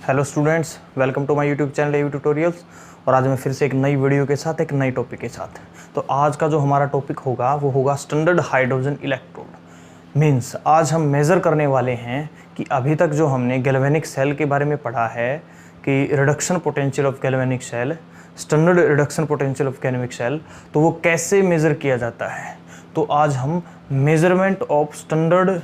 Hello students, welcome to my YouTube channel AV tutorials. और आज मैं फिर से एक नई वीडियो के साथ एक नई टॉपिक के साथ। तो आज का जो हमारा टॉपिक होगा वो होगा स्टैंडर्ड हाइड्रोजन इलेक्ट्रोड। मीन्स आज हम मेज़र करने वाले हैं कि अभी तक जो हमने गैल्वेनिक सेल के बारे में पढ़ा है कि reduction potential of galvanic cell, standard reduction potential of galvanic cell, तो वो कैसे मेज़र किया जाता है। तो आज हम measurement of standard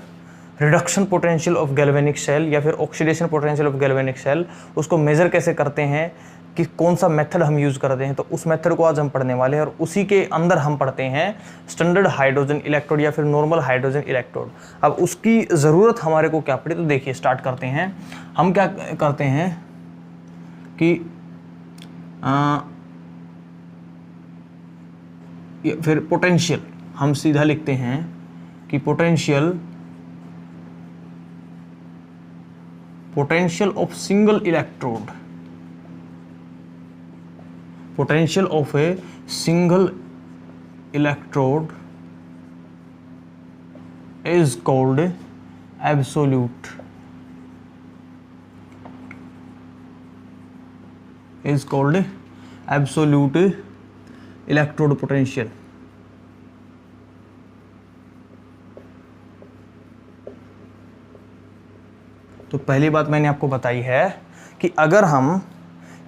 reduction potential of galvanic cell या फिर oxidation potential of galvanic cell, उसको मेज़र कैसे करते हैं, कि कौन सा मेथड हम यूज़ करते हैं, तो उस मेथड को आज हम पढ़ने वाले हैं। और उसी के अंदर हम पढ़ते हैं स्टैंडर्ड हाइड्रोजन इलेक्ट्रोड या फिर नॉर्मल हाइड्रोजन इलेक्ट्रोड। अब उसकी ज़रूरत हमारे को क्या पड़ी, तो देखिए स्टार्ट करते हैं। हम क्या करते हैं कि फिर पोटेंशियल हम सीधा लिखते हैं कि potential of single electrode, potential of a single electrode is called absolute electrode potential। तो पहली बात मैंने आपको बताई है कि अगर हम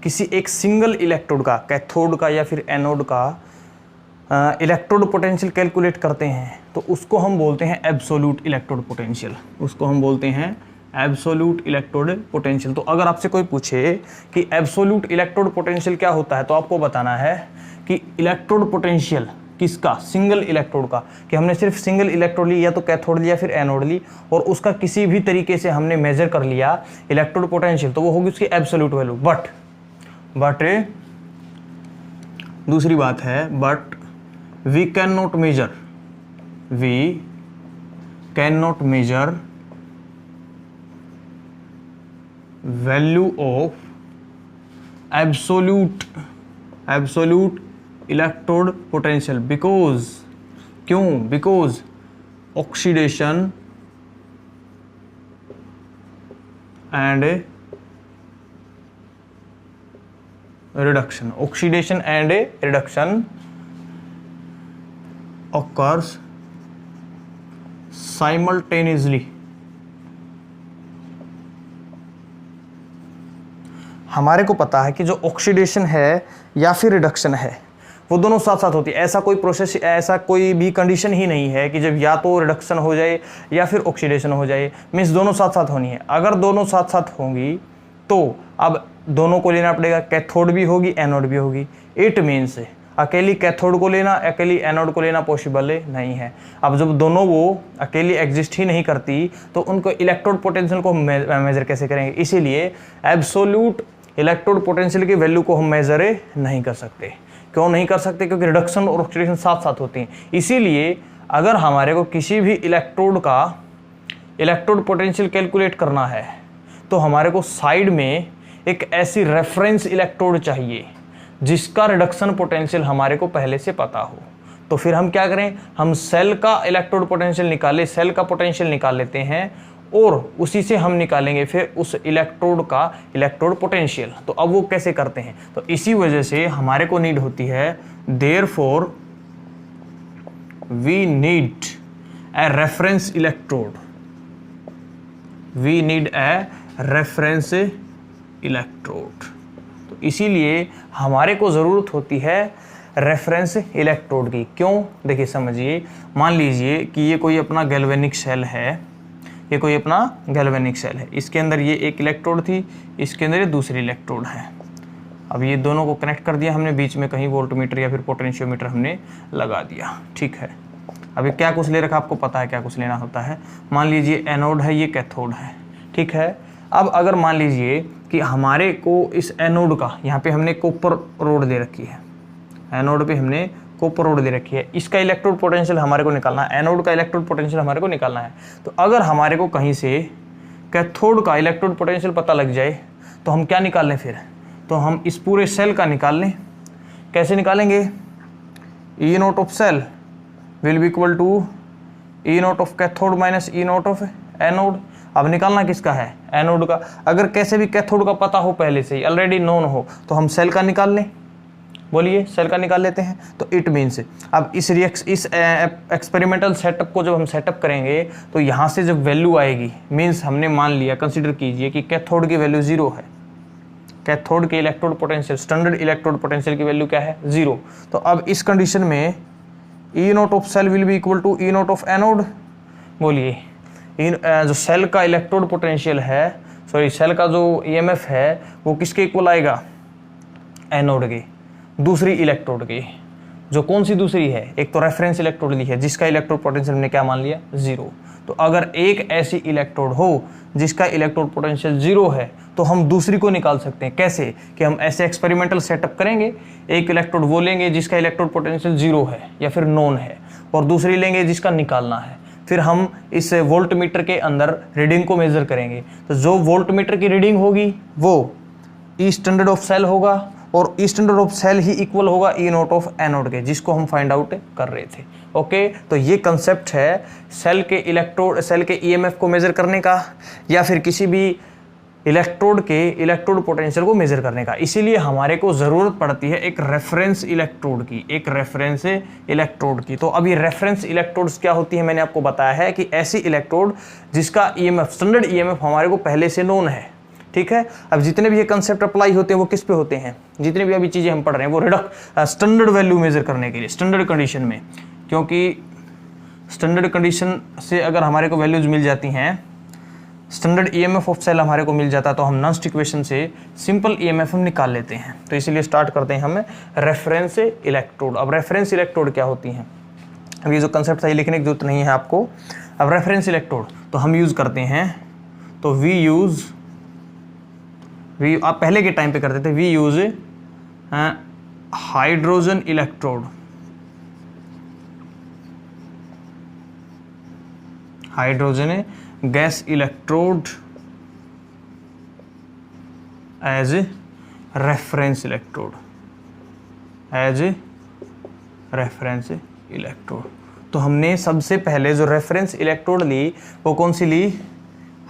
किसी एक सिंगल इलेक्ट्रोड का, कैथोड का या फिर एनोड का इलेक्ट्रोड पोटेंशियल कैलकुलेट करते हैं तो उसको हम बोलते हैं एब्सोल्यूट इलेक्ट्रोड पोटेंशियल। उसको हम बोलते हैं एब्सोल्यूट इलेक्ट्रोड पोटेंशियल। तो अगर आपसे कोई पूछे कि एब्सोल्यूट इलेक्ट्रोड पोटेंशियल क्या होता है, तो आपको बताना है कि इलेक्ट्रोड पोटेंशियल किसका, सिंगल इलेक्ट्रोड का, कि हमने सिर्फ सिंगल इलेक्ट्रोड ली, या तो कैथोड लिया फिर एनोड ली, और उसका किसी भी तरीके से हमने मेजर कर लिया इलेक्ट्रोड पोटेंशियल, तो वो होगी उसकी एब्सोल्यूट वैल्यू। बट दूसरी बात है, but we can not measure value of absolute electrode potential because oxidation and reduction occurs simultaneously। हमारे को पता है कि जो ऑक्सीडेशन है या फिर रिडक्शन है वो दोनों साथ साथ होती है। ऐसा कोई प्रोसेस, ऐसा कोई भी कंडीशन ही नहीं है कि जब या तो रिडक्शन हो जाए या फिर ऑक्सीडेशन हो जाए, मीन्स दोनों साथ साथ होनी है। अगर दोनों साथ साथ होंगी तो अब दोनों को लेना पड़ेगा, कैथोड भी होगी एनोड भी होगी। इट मीन्स अकेली कैथोड को लेना, अकेली एनोड को लेना पॉसिबल नहीं है। अब जब दोनों वो अकेली एग्जिस्ट ही नहीं करती तो उनको इलेक्ट्रोड पोटेंशियल को मेजर कैसे करेंगे। इसीलिए एब्सोल्यूट इलेक्ट्रोड पोटेंशियल की वैल्यू को हम मेजर नहीं कर सकते। क्यों नहीं कर सकते? क्योंकि रिडक्शन और ऑक्सीडेशन साथ साथ होती हैं। इसीलिए अगर हमारे को किसी भी इलेक्ट्रोड का इलेक्ट्रोड पोटेंशियल कैलकुलेट करना है तो हमारे को साइड में एक ऐसी रेफरेंस इलेक्ट्रोड चाहिए जिसका रिडक्शन पोटेंशियल हमारे को पहले से पता हो। तो फिर हम क्या करें, हम सेल का इलेक्ट्रोड पोटेंशियल निकाले, सेल का पोटेंशियल निकाल लेते हैं और उसी से हम निकालेंगे फिर उस इलेक्ट्रोड का इलेक्ट्रोड पोटेंशियल। तो अब वो कैसे करते हैं, तो इसी वजह से हमारे को नीड होती है, therefore we need a reference electrode, we need a reference electrode. तो इसीलिए हमारे को ज़रूरत होती है रेफरेंस इलेक्ट्रोड की। क्यों? देखिए समझिए, मान लीजिए कि ये कोई अपना गैल्वेनिक सेल है, ये कोई अपना गैल्वेनिक सेल है, इसके अंदर ये एक इलेक्ट्रोड थी, इसके अंदर ये दूसरी इलेक्ट्रोड है। अब ये दोनों को कनेक्ट कर दिया हमने, बीच में कहीं वोल्टमीटर या फिर पोटेंशियोमीटर हमने लगा दिया, ठीक है। अभी क्या कुछ ले रखा आपको पता है क्या कुछ लेना होता है। मान लीजिए एनोड है, ये कैथोड है, ठीक है। अब अगर मान लीजिए कि हमारे को इस एनोड का, यहाँ पे हमने कॉपर रोड दे रखी है, एनोड पे हमने कॉपर रोड दे रखी है, इसका इलेक्ट्रोड पोटेंशियल हमारे को निकालना है, एनोड का इलेक्ट्रोड पोटेंशियल हमारे को निकालना है। तो अगर हमारे को कहीं से कैथोड का इलेक्ट्रोड पोटेंशियल पता लग जाए तो हम क्या निकाल लें फिर, तो हम इस पूरे सेल का निकाल लें। कैसे निकालेंगे? E naught of cell will be equal to E naught of cathode minus E naught of anode. अब निकालना किसका है, एनोड का। अगर कैसे भी कैथोड का पता हो पहले से ही, ऑलरेडी नोन हो, तो हम सेल का निकाल लें। बोलिए, सेल का निकाल लेते हैं। तो इट मीन्स अब इस एक्सपेरिमेंटल सेटअप को जब हम सेटअप करेंगे तो यहाँ से जब वैल्यू आएगी, मीन्स हमने मान लिया, कंसिडर कीजिए कि कैथोड की वैल्यू 0 है। कैथोड के electrode potential, standard electrode potential की वैल्यू क्या है, 0। तो अब इस कंडीशन में E naught of cell will be equal to E naught of anode. बोलिए, जो सेल का इलेक्ट्रोड पोटेंशियल है, सॉरी सेल का जो ईएमएफ है वो किसके इक्वल आएगा, एनोड के, दूसरी इलेक्ट्रोड की। जो कौन सी दूसरी है, एक तो रेफरेंस इलेक्ट्रोड ली है जिसका इलेक्ट्रोड पोटेंशियल हमने क्या मान लिया, 0। तो अगर एक ऐसी इलेक्ट्रोड हो जिसका इलेक्ट्रोड पोटेंशियल 0 है तो हम दूसरी को निकाल सकते हैं। कैसे, कि हम ऐसे एक्सपेरिमेंटल सेटअप करेंगे, एक इलेक्ट्रोड वो लेंगे जिसका इलेक्ट्रोड पोटेंशियल 0 है या फिर नॉन है, और दूसरी लेंगे जिसका निकालना है। फिर हम इस वोल्ट मीटर के अंदर रीडिंग को मेजर करेंगे। तो जो वोल्ट मीटर की रीडिंग होगी वो ई स्टैंडर्ड ऑफ सेल होगा, और ई स्टैंडर्ड ऑफ सेल ही इक्वल होगा ई नोट ऑफ एनोड के, जिसको हम फाइंड आउट कर रहे थे। ओके, तो ये कंसेप्ट है सेल के इलेक्ट्रोड, सेल के ईएमएफ को मेजर करने का, या फिर किसी भी इलेक्ट्रोड के इलेक्ट्रोड पोटेंशियल को मेजर करने का। इसीलिए हमारे को ज़रूरत पड़ती है एक रेफरेंस इलेक्ट्रोड की, एक रेफरेंस इलेक्ट्रोड की। तो अब ये रेफरेंस इलेक्ट्रोड्स क्या होती है, मैंने आपको बताया है कि ऐसी इलेक्ट्रोड जिसका ईएमएफ, स्टैंडर्ड ईएमएफ हमारे को पहले से नोन है। ठीक है, अब जितने भी ये कंसेप्ट अप्लाई होते हैं वो किस पे होते हैं, जितने भी अभी चीज़ें हम पढ़ रहे हैं वो स्टैंडर्ड वैल्यू मेजर करने के लिए, स्टैंडर्ड कंडीशन में। क्योंकि स्टैंडर्ड कंडीशन से अगर हमारे को वैल्यूज मिल जाती हैं, स्टैंडर्ड ईएमएफ ऑफ सेल हमारे को मिल जाता है, तो हम नॉन्स्ट इक्वेशन से सिंपल ईएमएफ हम निकाल लेते हैं। तो इसीलिए स्टार्ट करते हैं हम रेफरेंस इलेक्ट्रोड। अब रेफरेंस इलेक्ट्रोड क्या होती हैं, अब ये जो कंसेप्ट था ये लिखने की जरूरत नहीं है आपको। अब रेफरेंस इलेक्ट्रोड तो हम यूज़ करते हैं, तो आप पहले के टाइम पे करते थे, we use hydrogen electrode. Hydrogen gas electrode as reference electrode, as reference electrode. तो हमने सबसे पहले जो रेफरेंस इलेक्ट्रोड ली वो कौन सी ली,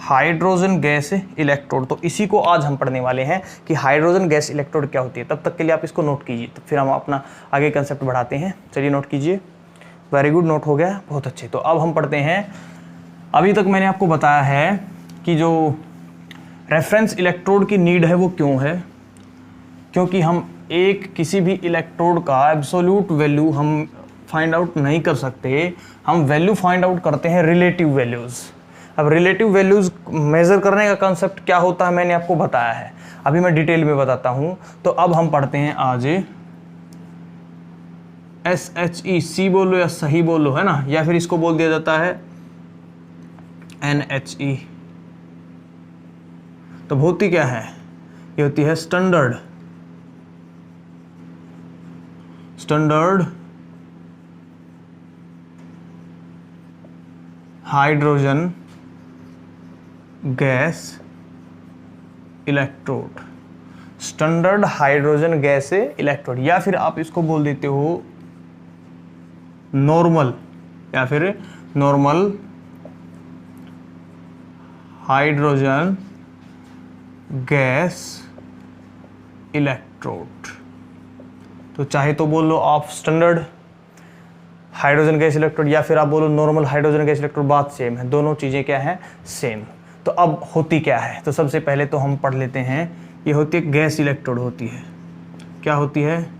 हाइड्रोजन गैस इलेक्ट्रोड। तो इसी को आज हम पढ़ने वाले हैं कि हाइड्रोजन गैस इलेक्ट्रोड क्या होती है। तब तक के लिए आप इसको नोट कीजिए, तो फिर हम अपना आगे कंसेप्ट बढ़ाते हैं। चलिए नोट कीजिए, वेरी गुड, नोट हो गया, बहुत अच्छे। तो अब हम पढ़ते हैं, अभी तक मैंने आपको बताया है कि जो रेफरेंस इलेक्ट्रोड की नीड है वो क्यों है, क्योंकि हम एक किसी भी इलेक्ट्रोड का एब्सोल्यूट वैल्यू हम फाइंड आउट नहीं कर सकते, हम वैल्यू फाइंड आउट करते हैं रिलेटिव वैल्यूज़। अब रिलेटिव वैल्यूज़ मेज़र करने का कंसेप्ट क्या होता है मैंने आपको बताया है, अभी मैं डिटेल में बताता हूँ। तो अब हम पढ़ते हैं आज SHE, बोलो या सही बोलो, है ना, या फिर इसको बोल दिया जाता है NHE। तो होती क्या है, ये होती है standard hydrogen gas electrode, standard hydrogen gas electrode, या फिर आप इसको बोल देते हो नॉर्मल, या फिर नॉर्मल हाइड्रोजन गैस इलेक्ट्रोड। तो चाहे तो बोल लो आप स्टैंडर्ड हाइड्रोजन गैस इलेक्ट्रोड, या फिर आप बोलो नॉर्मल हाइड्रोजन गैस इलेक्ट्रोड, बात सेम है, दोनों चीज़ें क्या हैं, सेम। तो अब होती क्या है, तो सबसे पहले तो हम पढ़ लेते हैं, ये होती है गैस इलेक्ट्रोड होती है। क्या होती है,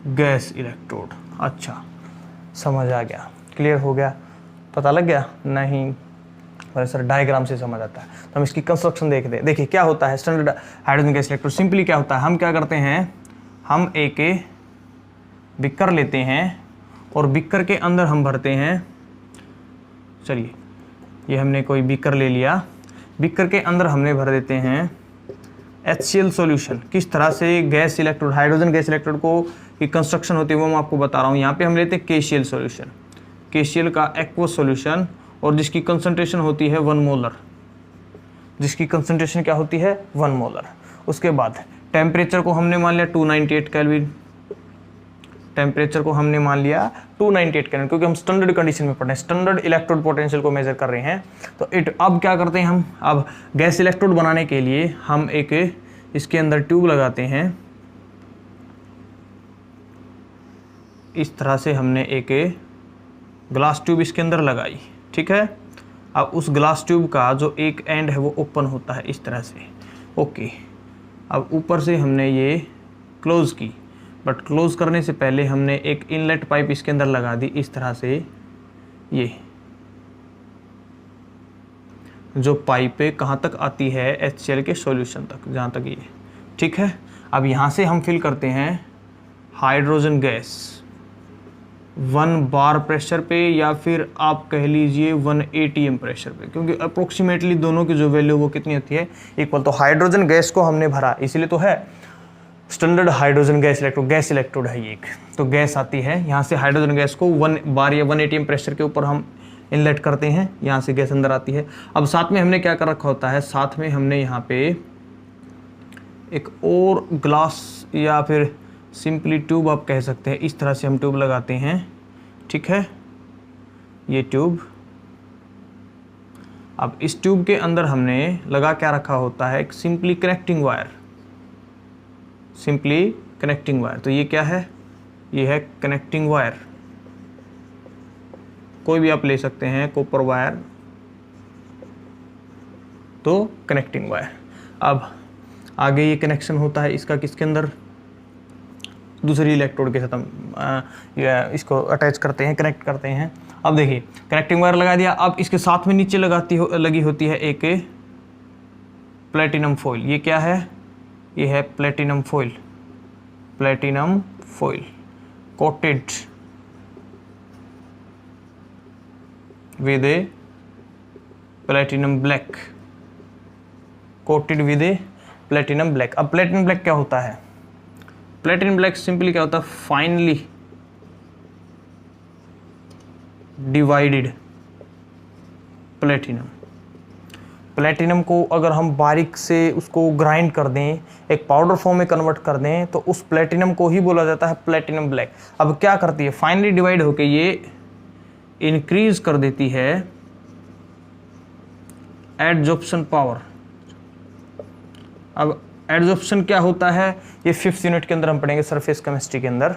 गैस इलेक्ट्रोड। अच्छा, समझ आ गया, क्लियर हो गया, पता लग गया नहीं, मेरे सर डायग्राम से समझ आता है। तो हम इसकी कंस्ट्रक्शन देखते हैं। देखिए क्या होता है standard hydrogen gas electrode, simply क्या होता है, हम क्या करते हैं, हम एक बिक्कर लेते हैं और बिक्कर के अंदर हम भरते हैं, चलिए ये हमने कोई बिक्कर ले लिया, बिक्कर के अंदर हमने भर देते हैं HCl सॉल्यूशन। किस तरह से gas electrode, hydrogen gas electrode को की कंस्ट्रक्शन होती है वो मैं आपको बता रहा हूँ। यहाँ पे हम लेते हैं KCl सॉल्यूशन, KCl का एक्वस सॉल्यूशन, और जिसकी कंसंट्रेशन होती है 1 मोलर, जिसकी कंसंट्रेशन क्या होती है 1 मोलर। उसके बाद टेम्परेचर को हमने मान लिया 298 केल्विन, टेम्परेचर को हमने मान लिया 298 केल्विन, क्योंकि हम स्टैंडर्ड कंडीशन में पढ़ रहे हैं, स्टैंडर्ड इलेक्ट्रोड पोटेंशियल को मेजर कर रहे हैं। तो अब क्या करते हैं हम, अब गैस इलेक्ट्रोड बनाने के लिए हम एक इसके अंदर ट्यूब लगाते हैं। इस तरह से हमने एक ग्लास ट्यूब इसके अंदर लगाई, ठीक है। अब उस ग्लास ट्यूब का जो एक एंड है वो ओपन होता है इस तरह से, ओके। अब ऊपर से हमने ये क्लोज़ की, बट क्लोज़ करने से पहले हमने एक इनलेट पाइप इसके अंदर लगा दी इस तरह से। ये जो पाइप है कहाँ तक आती है, HCl के सॉल्यूशन तक, जहाँ तक ये, ठीक है। अब यहाँ से हम फिल करते हैं हाइड्रोजन गैस 1 बार प्रेशर पे, या फिर आप कह लीजिए 1 ATM प्रेशर पे, क्योंकि अप्रोक्सीमेटली दोनों की जो वैल्यू वो कितनी होती है, इक्वल। तो हाइड्रोजन गैस को हमने भरा, इसीलिए तो है स्टैंडर्ड हाइड्रोजन गैस इलेक्ट्रोड है ये एक। तो गैस आती है यहाँ से, हाइड्रोजन गैस को 1 बार या 1 ATM प्रेशर के ऊपर हम इनलेट करते हैं, यहाँ से गैस अंदर आती है। अब साथ में हमने क्या कर रखा होता है, साथ में हमने यहाँ पे एक और ग्लास या फिर सिंपली ट्यूब आप कह सकते हैं, इस तरह से हम ट्यूब लगाते हैं, ठीक है। ये ट्यूब, अब इस ट्यूब के अंदर हमने लगा क्या रखा होता है, एक simply connecting wire, simply connecting wire. तो ये क्या है, ये है कनेक्टिंग वायर, कोई भी आप ले सकते हैं, कॉपर वायर, तो कनेक्टिंग वायर। अब आगे ये कनेक्शन होता है इसका किसके अंदर, दूसरी इलेक्ट्रोड के साथ हम इसको अटैच करते हैं, कनेक्ट करते हैं। अब देखिए कनेक्टिंग वायर लगा दिया। अब इसके साथ में नीचे लगी होती है एक प्लेटिनम फॉइल। ये क्या है, ये है platinum foil, platinum foil coated with A platinum black, coated with A platinum black. अब प्लेटिनम ब्लैक क्या होता है, प्लेटिनम ब्लैक सिंपली क्या होता है, फाइनली डिवाइडेड प्लेटिनम। प्लेटिनम को अगर हम बारीक से उसको ग्राइंड कर दें, एक पाउडर फॉर्म में कन्वर्ट कर दें, तो उस प्लेटिनम को ही बोला जाता है प्लेटिनम ब्लैक। अब क्या करती है, फाइनली डिवाइड होके ये इंक्रीज कर देती है एडजॉर्प्शन पावर। अब एडजॉर्प्शन क्या होता है, ये 5th यूनिट के अंदर हम पढ़ेंगे सरफेस केमिस्ट्री के अंदर।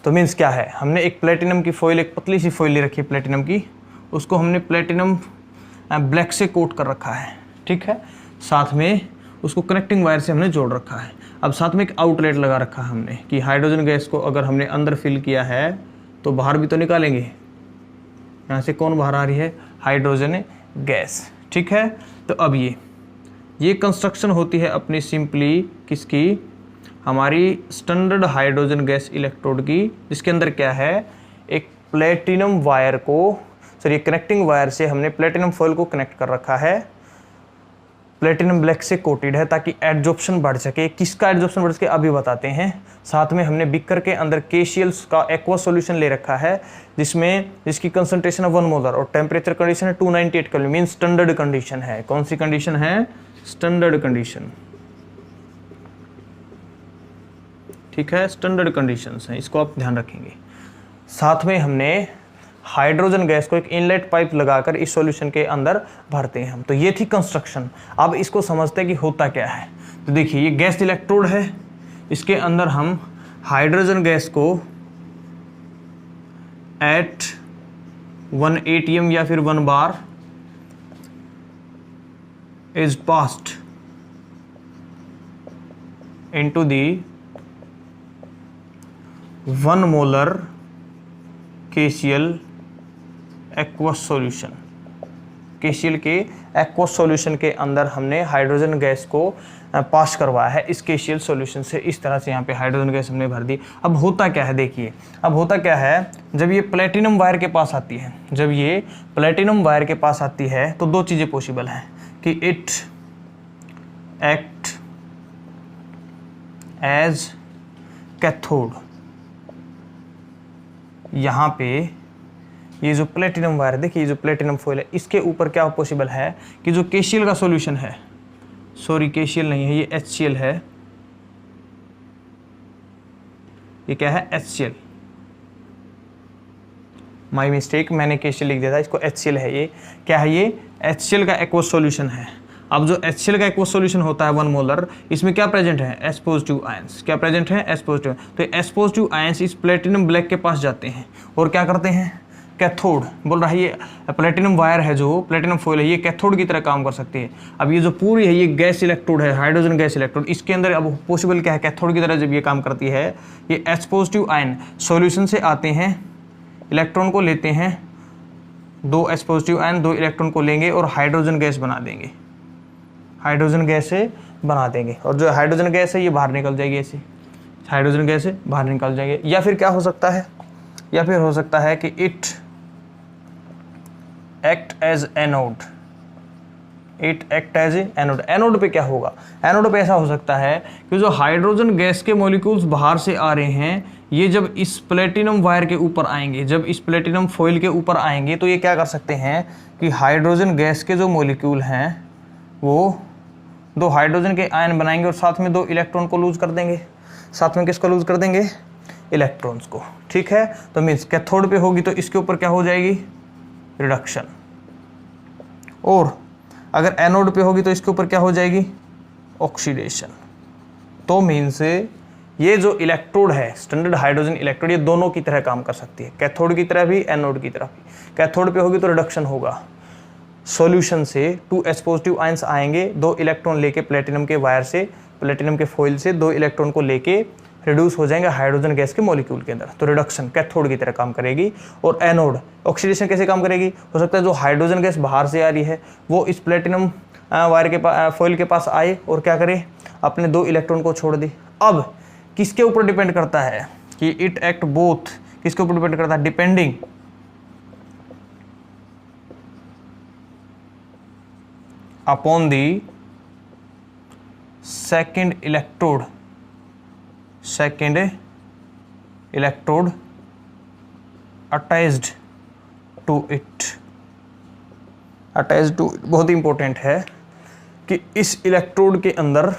तो मीन्स क्या है, हमने एक प्लेटिनम की फॉइल, एक पतली सी फॉइल ले रखी है प्लेटिनम की, उसको हमने प्लेटिनम ब्लैक से कोट कर रखा है, ठीक है। साथ में उसको कनेक्टिंग वायर से हमने जोड़ रखा है। अब साथ में एक आउटलेट लगा रखा है हमने, कि हाइड्रोजन गैस को अगर हमने अंदर फिल किया है तो बाहर भी तो निकालेंगे। यहाँ से कौन बाहर आ रही है, हाइड्रोजन गैस, ठीक है। तो अब ये कंस्ट्रक्शन होती है अपनी सिंपली किसकी, हमारी स्टैंडर्ड हाइड्रोजन गैस इलेक्ट्रोड की, जिसके अंदर क्या है, एक प्लेटिनम वायर को, सॉरी कनेक्टिंग वायर से हमने प्लेटिनम फॉइल को कनेक्ट कर रखा है, प्लेटिनम ब्लैक से कोटेड है, ताकि एडजॉर्प्शन बढ़ सके। किसका एडजॉर्प्शन बढ़ सके अभी बताते हैं। साथ में हमने बीकर के अंदर KCl का एक्वा सॉल्यूशन ले रखा है, जिसकी कंसंट्रेशन है 1 मोलर और टेम्परेचर कंडीशन है 298 केल्विन, मीन स्टैंडर्ड कंडीशन है। कौन सी कंडीशन है, स्टैंडर्ड कंडीशन, ठीक है, स्टैंडर्ड कंडीशंस हैं, इसको आप ध्यान रखेंगे। साथ में हमने हाइड्रोजन गैस को एक इनलेट पाइप लगाकर इस सॉल्यूशन के अंदर भरते हैं हम। तो ये थी कंस्ट्रक्शन। अब इसको समझते हैं कि होता क्या है। तो देखिए ये गैस इलेक्ट्रोड है, इसके अंदर हम हाइड्रोजन गैस को एट 1 ATM या फिर 1 bar is passed into the 1 molar KCl aqueous solution. KCl के एक्वस सॉल्यूशन के अंदर हमने हाइड्रोजन गैस को पास करवाया है इस KCl सॉल्यूशन से। इस तरह से यहाँ पे हाइड्रोजन गैस हमने भर दी। अब होता क्या है, देखिए अब होता क्या है, जब ये प्लेटिनम वायर के पास आती है, जब ये प्लेटिनम वायर के पास आती है तो दो चीज़ें पॉसिबल हैं, कि इट एक्ट एज कैथोड। यहाँ पे ये जो प्लेटिनम वायर है, देखिए ये जो प्लेटिनम फॉइल है, इसके ऊपर क्या पॉसिबल है कि जो KCl का सॉल्यूशन है, सॉरी KCl नहीं है, ये HCl है, ये क्या है HCl, माई मिस्टेक, मैंने KCl लिख दिया था, इसको HCl है। ये क्या है, ये HCl का एक्वस सॉल्यूशन है। अब जो HCl का एक्वस सॉल्यूशन होता है 1 मोलर, इसमें क्या प्रेजेंट है, H पॉजिटिव आयंस। क्या प्रेजेंट है, H पॉजिटिव। तो H पॉजिटिव आयंस इस प्लेटिनम ब्लैक के पास जाते हैं और क्या करते हैं, कैथोड, बोल रहा है ये प्लेटिनम वायर है, जो प्लेटिनम फॉइल है, ये कैथोड की तरह काम कर सकती है। अब ये जो पूरी है ये गैस इलेक्ट्रोड है, हाइड्रोजन गैस इलेक्ट्रोड, इसके अंदर अब पॉसिबल क्या है, कैथोड की तरह जब ये काम करती है, ये H पॉजिटिव आयन सॉल्यूशन से आते हैं, इलेक्ट्रॉन को लेते हैं, 2 H पॉजिटिव आयन 2 इलेक्ट्रॉन को लेंगे और हाइड्रोजन गैस बना देंगे, हाइड्रोजन गैस से बना देंगे। और जो हाइड्रोजन गैस है ये बाहर निकल जाएगी, ऐसे हाइड्रोजन गैस से बाहर निकल जाएंगे। या फिर क्या हो सकता है, या फिर हो सकता है कि it act as anode, it act as anode. Anode पे क्या होगा, एनोड पे ऐसा हो सकता है कि जो हाइड्रोजन गैस के मॉलिक्यूल्स बाहर से आ रहे हैं, ये जब इस प्लेटिनम वायर के ऊपर आएंगे, जब इस प्लेटिनम फॉइल के ऊपर आएंगे, तो ये क्या कर सकते हैं कि हाइड्रोजन गैस के जो मॉलिक्यूल हैं वो 2 हाइड्रोजन के आयन बनाएंगे और साथ में 2 इलेक्ट्रॉन को लूज कर देंगे। साथ में किसको लूज कर देंगे, इलेक्ट्रॉन्स को। ठीक है, तो मीन्स कैथोड पे होगी तो इसके ऊपर क्या हो जाएगी, रिडक्शन। और अगर एनोड पे होगी तो इसके ऊपर क्या हो जाएगी, ऑक्सीडेशन। तो मीन्स ये जो इलेक्ट्रोड है, स्टैंडर्ड हाइड्रोजन इलेक्ट्रोड, ये दोनों की तरह काम कर सकती है, कैथोड की तरह भी, एनोड की तरह भी। कैथोड पे होगी तो रिडक्शन होगा, सॉल्यूशन से 2 H पॉजिटिव आयंस आएंगे, 2 इलेक्ट्रॉन लेके प्लेटिनम के वायर से, प्लेटिनम के फॉइल से 2 इलेक्ट्रॉन को लेके रिड्यूस हो जाएंगे हाइड्रोजन गैस के मॉलिक्यूल के अंदर, तो रिडक्शन कैथोड की तरह काम करेगी। और एनोड ऑक्सीडेशन कैसे काम करेगी, हो सकता है जो हाइड्रोजन गैस बाहर से आ रही है वो इस प्लेटिनम वायर के फॉइल के पास आए और क्या करे, अपने 2 इलेक्ट्रॉन को छोड़ दे। अब किसके ऊपर डिपेंड करता है कि इट एक्ट बोथ, किसके ऊपर डिपेंड करता है, depending upon the second electrode attached to it. Attached to बहुत इंपॉर्टेंट है कि इस इलेक्ट्रोड के अंदर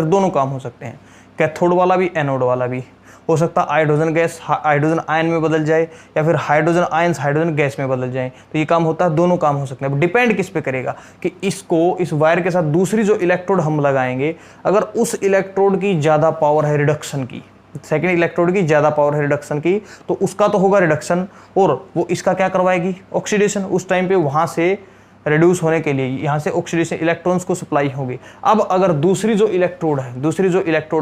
दोनों काम हो सकते हैं, कैथोड वाला भी एनोड वाला भी। हो सकता है हाइड्रोजन गैस हाइड्रोजन आयन में बदल जाए या फिर हाइड्रोजन आयंस हाइड्रोजन गैस में बदल जाए, तो ये काम होता है, दोनों काम हो सकते हैं। डिपेंड किस पे करेगा कि इसको, इस वायर के साथ दूसरी जो इलेक्ट्रोड हम लगाएंगे, अगर उस इलेक्ट्रोड की ज़्यादा पावर है रिडक्शन की, सेकेंड इलेक्ट्रोड की ज़्यादा पावर है रिडक्शन की, तो उसका तो होगा रिडक्शन और वो इसका क्या करवाएगी, ऑक्सीडेशन। उस टाइम पे वहाँ से रिड्यूस होने के लिए यहाँ से ऑक्सीडेशन इलेक्ट्रॉन्स को सप्लाई होगी। अब अगर दूसरी जो इलेक्ट्रोड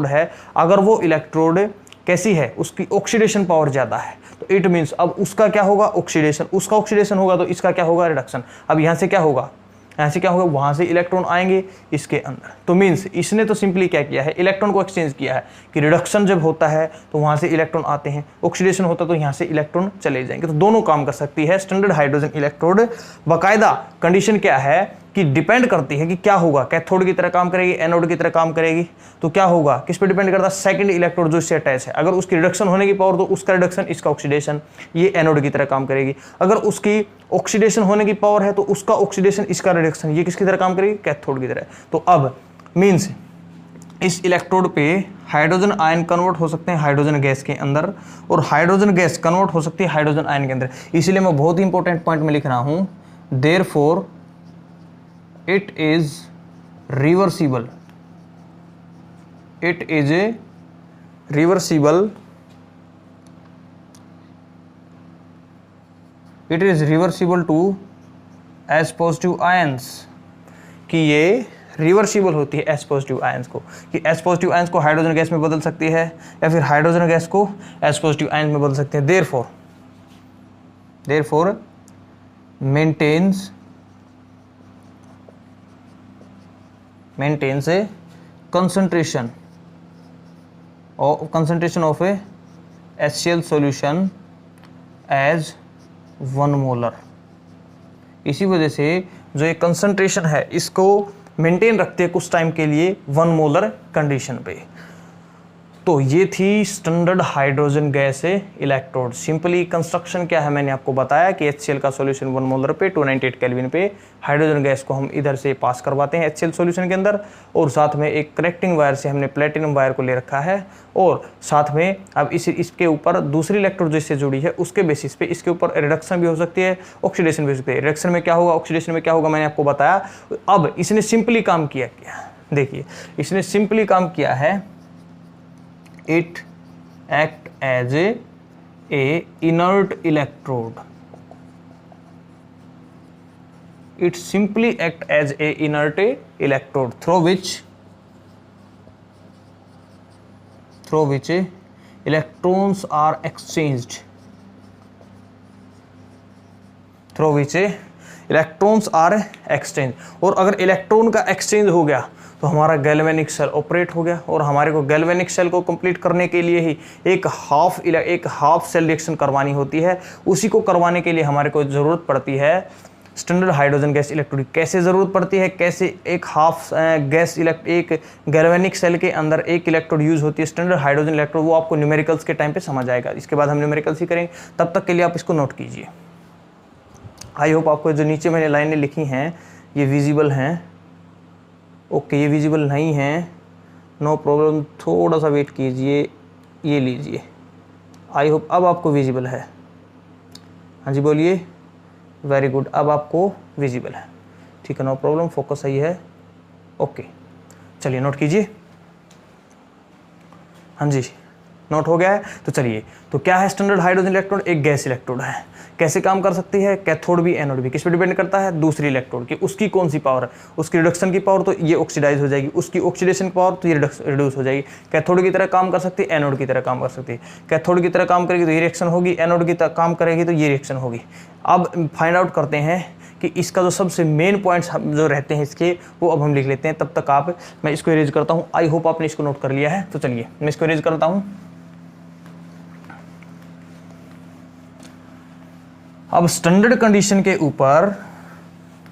है अगर वो इलेक्ट्रोड कैसी है, उसकी ऑक्सीडेशन पावर ज़्यादा है, तो इट मीन्स अब उसका क्या होगा, ऑक्सीडेशन, उसका ऑक्सीडेशन होगा तो इसका क्या होगा, रिडक्शन। अब यहाँ से क्या होगा, वहाँ से इलेक्ट्रॉन आएंगे इसके अंदर। तो मीन्स इसने तो सिंपली क्या किया है, इलेक्ट्रॉन को एक्सचेंज किया है कि रिडक्शन जब होता है तो वहाँ से इलेक्ट्रॉन आते हैं, ऑक्सीडेशन होता है तो यहाँ से इलेक्ट्रॉन चले जाएंगे। तो दोनों काम कर सकती है स्टैंडर्ड हाइड्रोजन इलेक्ट्रोड। बाकायदा कंडीशन क्या है कि डिपेंड करती है कि क्या होगा, कैथोड की तरह काम करेगी, एनोड की तरह काम करेगी, तो क्या होगा, किस पे डिपेंड करता है, सेकंड इलेक्ट्रोड जो इससे अटैच है, अगर उसकी रिडक्शन होने की पावर तो उसका रिडक्शन, इसका ऑक्सीडेशन, ये एनोड की तरह काम करेगी। अगर उसकी ऑक्सीडेशन होने की पावर है तो उसका ऑक्सीडेशन, इसका रिडक्शन, ये किसकी तरह काम करेगी, कैथोड की तरह। तो अब मीन्स इस इलेक्ट्रोड पे हाइड्रोजन आयन कन्वर्ट हो सकते हैं हाइड्रोजन गैस के अंदर और हाइड्रोजन गैस कन्वर्ट हो सकती है हाइड्रोजन आयन के अंदर। इसलिए मैं बहुत ही इंपॉर्टेंट पॉइंट में लिख रहा हूं, therefore it is reversible, it is a reversible, it is reversible to H positive ions, कि ये रिवर्सिबल होती है H पॉजिटिव आयंस को, कि H पॉजिटिव आयंस को हाइड्रोजन गैस में बदल सकती है या फिर हाइड्रोजन गैस को H पॉजिटिव आयंस में बदल सकते हैं। therefore maintains a concentration of a HCl solution as 1 molar. इसी वजह से जो ये कंसंट्रेशन है इसको मेंटेन रखते हैं कुछ टाइम के लिए 1 मोलर कंडीशन पे। तो ये थी standard hydrogen gas electrode. Simply construction क्या है मैंने आपको बताया कि HCl का सॉल्यूशन 1 मोलर पे 298 केल्विन पे हाइड्रोजन गैस को हम इधर से पास करवाते हैं HCl सॉल्यूशन के अंदर, और साथ में एक कनेक्टिंग वायर से हमने प्लेटिनम वायर को ले रखा है, और साथ में अब इसके ऊपर दूसरी इलेक्ट्रोड जिससे जुड़ी है उसके बेसिस पे इसके ऊपर रिडक्शन भी हो सकती है, ऑक्सीडेशन भी हो सकती है। रिडक्शन में क्या होगा, ऑक्सीडेशन में क्या होगा, मैंने आपको बताया। अब इसने सिंपली काम किया, देखिए इसने सिंपली काम किया है, it act as a inert electrode. It simply act as a inert electrode through which electrons are exchanged. Through which electrons are exchanged. और अगर इलेक्ट्रॉन का एक्सचेंज हो गया तो हमारा गैल्वेनिक सेल ऑपरेट हो गया, और हमारे को गैल्वेनिक सेल को कंप्लीट करने के लिए ही एक हाफ सेल रिएक्शन करवानी होती है। उसी को करवाने के लिए हमारे को ज़रूरत पड़ती है स्टैंडर्ड हाइड्रोजन गैस इलेक्ट्रोड। कैसे ज़रूरत पड़ती है, कैसे एक एक गैल्वेनिक सेल के अंदर एक इलेक्ट्रोड यूज़ होती है स्टैंडर्ड हाइड्रोजन इलेक्ट्रोड, वो आपको न्यूमेरिकल्स के टाइम पे समझ आएगा। इसके बाद हम न्यूमेरिकल्स ही करेंगे, तब तक के लिए आप इसको नोट कीजिए। आई होप आपको जो नीचे मैंने लाइनें लिखी हैं ये विजिबल हैं। ओके, ये विजिबल नहीं है, नो प्रॉब्लम, थोड़ा सा वेट कीजिए, ये लीजिए। आई होप अब आपको विजिबल है। हाँ जी बोलिए, वेरी गुड, अब आपको विजिबल है, ठीक है, नो प्रॉब्लम, फोकस सही है। ओके, चलिए नोट कीजिए। हाँ जी, नोट हो गया है। तो चलिए, तो क्या है स्टैंडर्ड हाइड्रोजन इलेक्ट्रोड, एक गैस इलेक्ट्रोड है। कैसे काम कर सकती है, कैथोड भी एनोड भी, किस पे डिपेंड करता है, दूसरी इलेक्ट्रोड की, उसकी कौन सी पावर है, उसकी रिडक्शन की पावर तो ये ऑक्सीडाइज हो जाएगी, उसकी ऑक्सीडेशन की पावर तो ये रिड्यूस हो जाएगी। कैथोड की तरह काम कर सकती है, एनोड की तरह काम कर सकती है। कैथोड की तरह काम करेगी तो ये रिएक्शन होगी, एनोड की तरह काम करेगी तो ये रिएक्शन होगी। अब फाइंड आउट करते हैं कि इसका जो सबसे मेन पॉइंट्स जो रहते हैं इसके, वो अब हम लिख लेते हैं। तब तक मैं इसको इरेज करता हूँ। आई होप आपने इसको नोट कर लिया है। तो चलिए मैं इसको इरेज करता हूँ। अब स्टैंडर्ड कंडीशन के ऊपर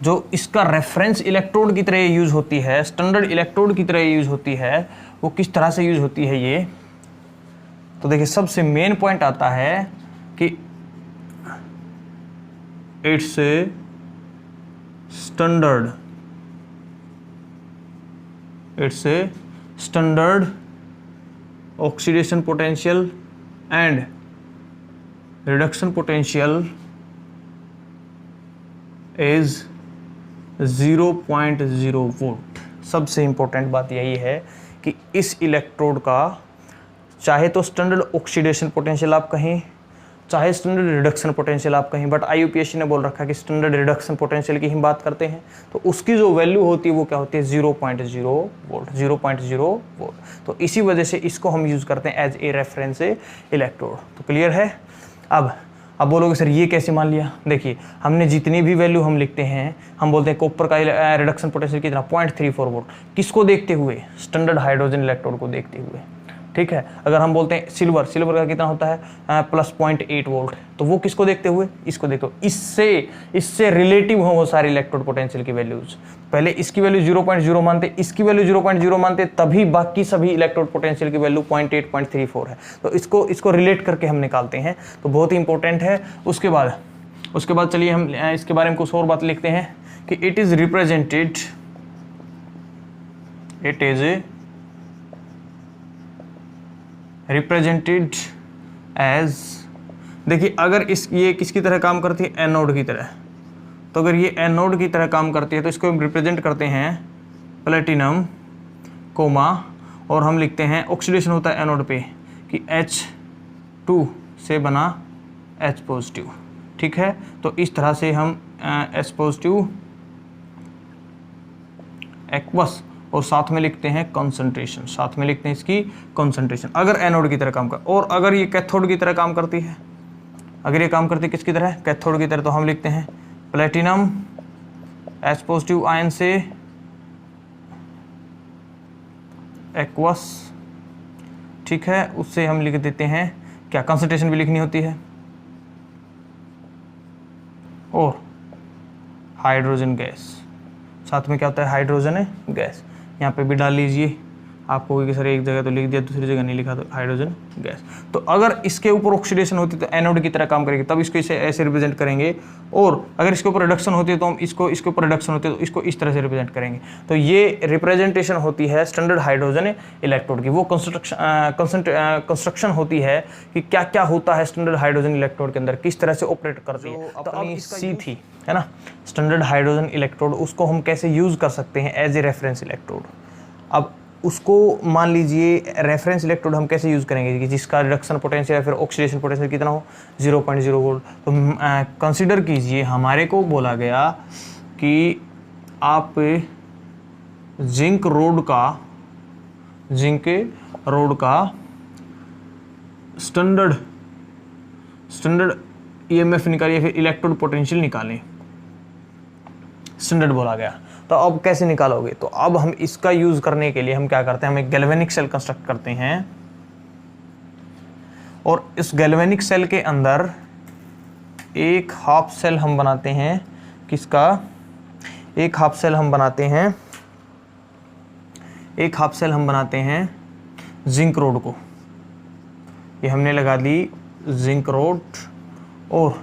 जो इसका रेफरेंस इलेक्ट्रोड की तरह यूज होती है, स्टैंडर्ड इलेक्ट्रोड की तरह यूज होती है, वो किस तरह से यूज होती है ये, तो देखिए सबसे मेन पॉइंट आता है कि it's standard oxidation potential and reduction potential is 0.0 volt. सबसे इंपॉर्टेंट बात यही है कि इस इलेक्ट्रोड का चाहे तो स्टैंडर्ड ऑक्सीडेशन पोटेंशियल आप कहें, चाहे स्टैंडर्ड रिडक्शन पोटेंशियल आप कहें, बट IUPAC ने बोल रखा है कि स्टैंडर्ड रिडक्शन पोटेंशियल की ही बात करते हैं, तो उसकी जो वैल्यू होती है वो क्या होती है, 0.0 वोल्ट, 0.0 वोल्ट। तो इसी वजह से इसको हम यूज़ करते हैं एज ए रेफरेंस इलेक्ट्रोड। तो क्लियर है। अब बोलोगे सर ये कैसे मान लिया, देखिए हमने जितनी भी वैल्यू हम लिखते हैं, हम बोलते हैं कॉपर का रिडक्शन पोटेंशियल कितना, 0.34 वोल्ट, किसको देखते हुए, स्टैंडर्ड हाइड्रोजन इलेक्ट्रोड को देखते हुए, ठीक है। अगर हम बोलते हैं सिल्वर का कितना होता है प्लस 0.8 वोल्ट, तो वो किसको देखते हुए, इसको देखते हुए, इससे रिलेटिव हो वो सारे इलेक्ट्रोड पोटेंशियल की वैल्यूज। पहले इसकी वैल्यू 0.0 मानते, इसकी वैल्यू 0.0 मानते, तभी बाकी सभी इलेक्ट्रोड पोटेंशियल की वैल्यू 0.8 0.34 है। तो इसको रिलेट करके हम निकालते हैं, तो बहुत ही इंपॉर्टेंट है। उसके बाद चलिए हम इसके बारे में कुछ और बात लिखते हैं कि इट इज रिप्रेजेंटेड एज, देखिए अगर ये किसकी तरह काम करती है, एनोड की तरह, तो अगर ये एनोड की तरह काम करती है तो इसको हम रिप्रेजेंट करते हैं प्लेटिनम कोमा, और हम लिखते हैं ऑक्सीडेशन होता है एनोड पे कि H2 से बना H पॉजिटिव, ठीक है। तो इस तरह से हम H पॉजिटिव एक्वस, और साथ में लिखते हैं कंसंट्रेशन, साथ में लिखते हैं इसकी कंसंट्रेशन, अगर एनोड की तरह काम कर। और अगर ये कैथोड की तरह काम करती है, अगर ये काम करती है किसकी तरह, कैथोड की तरह, तो हम लिखते हैं प्लेटिनम H पॉजिटिव आयन से एक्वस, ठीक है, उससे हम लिख देते हैं क्या, कंसंट्रेशन भी लिखनी होती है, और हाइड्रोजन गैस, साथ में क्या होता है, हाइड्रोजन गैस, यहाँ पे भी डाल लीजिए आपको कि सर एक जगह तो लिख दिया दूसरी जगह नहीं लिखा, तो हाइड्रोजन गैस। तो अगर इसके ऊपर ऑक्सीडेशन होती है तो एनोड की तरह काम करेगी, तब इसको इसे ऐसे रिप्रेजेंट करेंगे। और अगर इसके ऊपर रिडक्शन होती है तो हम इसके ऊपर रिडक्शन होती है तो इसको इस तरह से रिप्रेजेंट करेंगे। तो ये रिप्रेजेंटेशन होती है स्टैंडर्ड हाइड्रोजन इलेक्ट्रोड की। वो कंस्ट्रक्शन होती है कि क्या क्या होता है स्टैंडर्ड हाइड्रोजन इलेक्ट्रोड के अंदर, किस तरह से ऑपरेट करती है। तो अब सी थी है ना स्टैंडर्ड हाइड्रोजन इलेक्ट्रोड, उसको हम कैसे यूज कर सकते हैं एज ए रेफरेंस इलेक्ट्रोड। अब उसको मान लीजिए रेफरेंस इलेक्ट्रोड हम कैसे यूज़ करेंगे कि जिसका रिडक्शन पोटेंशियल या फिर ऑक्सीडेशन पोटेंशियल कितना हो 0.0 वोल्ट। तो कंसीडर कीजिए हमारे को बोला गया कि आप जिंक रोड का स्टैंडर्ड ईएमएफ निकालिए, फिर इलेक्ट्रोड पोटेंशियल निकालें, स्टैंडर्ड बोला गया। तो अब कैसे निकालोगे? तो अब हम इसका यूज करने के लिए हम क्या करते हैं, हम एक गैल्वेनिक सेल कंस्ट्रक्ट करते हैं और इस गैल्वेनिक सेल के अंदर एक हाफ सेल हम बनाते हैं। किसका? एक हाफ सेल हम बनाते हैं जिंक रोड को। ये हमने लगा दी जिंक रोड और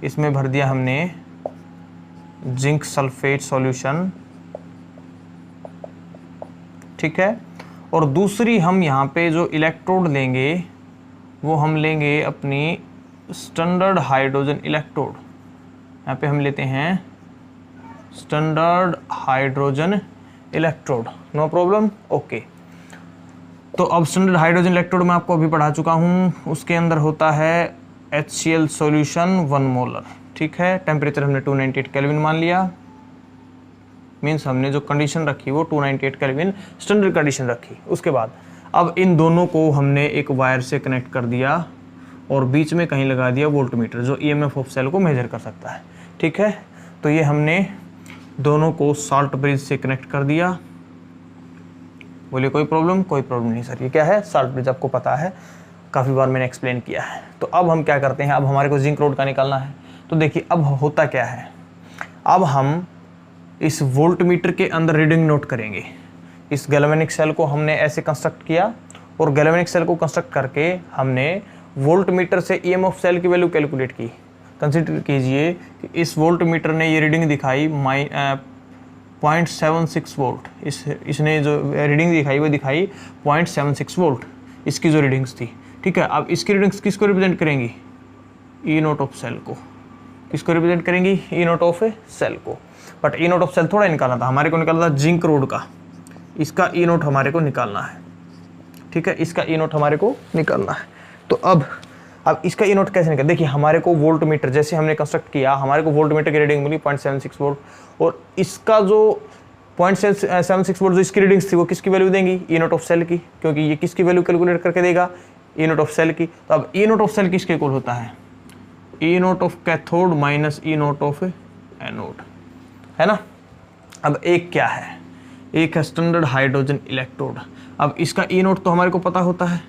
इसमें भर दिया हमने जिंक सल्फेट सॉल्यूशन, ठीक है। और दूसरी हम यहाँ पे जो इलेक्ट्रोड लेंगे वो हम लेंगे अपनी स्टैंडर्ड हाइड्रोजन इलेक्ट्रोड। यहाँ पे हम लेते हैं standard hydrogen electrode, no problem, okay. तो अब स्टैंडर्ड हाइड्रोजन इलेक्ट्रोड मैं आपको अभी पढ़ा चुका हूँ, उसके अंदर होता है HCl सॉल्यूशन 1 मोलर, ठीक है। टेम्परेचर हमने 298 केल्विन मान लिया, मीन्स हमने जो कंडीशन रखी वो 298 केल्विन स्टैंडर्ड कंडीशन रखी। उसके बाद अब इन दोनों को हमने एक वायर से कनेक्ट कर दिया और बीच में कहीं लगा दिया वोल्टमीटर जो ईएमएफ ऑफ सेल को मेजर कर सकता है, ठीक है। तो ये हमने दोनों को साल्ट ब्रिज से कनेक्ट कर दिया। बोलिए कोई प्रॉब्लम? कोई प्रॉब्लम नहीं सर। ये क्या है? साल्ट ब्रिज, आपको पता है, काफ़ी बार मैंने एक्सप्लेन किया है। तो अब हम क्या करते हैं, अब हमारे को जिंक रोड का निकालना है। तो देखिए अब होता क्या है, अब हम इस वोल्टमीटर के अंदर रीडिंग नोट करेंगे। इस गैल्वेनिक सेल को हमने ऐसे कंस्ट्रक्ट किया और गैल्वेनिक सेल को कंस्ट्रक्ट करके हमने वोल्टमीटर से ईएमएफ सेल की वैल्यू कैलकुलेट की। कंसीडर कीजिए कि इस वोल्टमीटर ने ये रीडिंग दिखाई 0.76 वोल्ट। इसने जो रीडिंग दिखाई वो दिखाई 0.76 वोल्ट, इसकी जो रीडिंग्स थी, ठीक है। अब इसकी रीडिंग्स किसको रिप्रेजेंट करेंगी? ई नोट ऑफ सेल को। किसको रिप्रेजेंट करेंगी? ई नोट ऑफ सेल को। But E naught of cell थोड़ा निकालना था, हमारे को निकालना था जिंक रोड का। इसका ई नोट हमारे को निकालना है, ठीक है। इसका ई नोट हमारे को निकालना है। तो अब इसका ई नोट कैसे निकाल? देखिए हमारे को वोल्टमीटर जैसे हमने कंस्ट्रक्ट किया, हमारे को वोल्टमीटर की रीडिंग मिली 0.76 वोल्ट और इसका जो 0.76 वोल्ट जो इसकी रीडिंग्स थी वो किसकी वैल्यू देंगी? ई नोट ऑफ सेल की, क्योंकि ये किसकी वैल्यू कैलकुलेट करके देगा? ई नोट ऑफ सेल की। तो अब ई नोट ऑफ सेल किसके इक्वल होता है? E naught of cathode minus E naught of anode, है ना। अब एक क्या है? एक है स्टैंडर्ड हाइड्रोजन इलेक्ट्रोड। अब इसका ई नोट तो हमारे को पता होता है,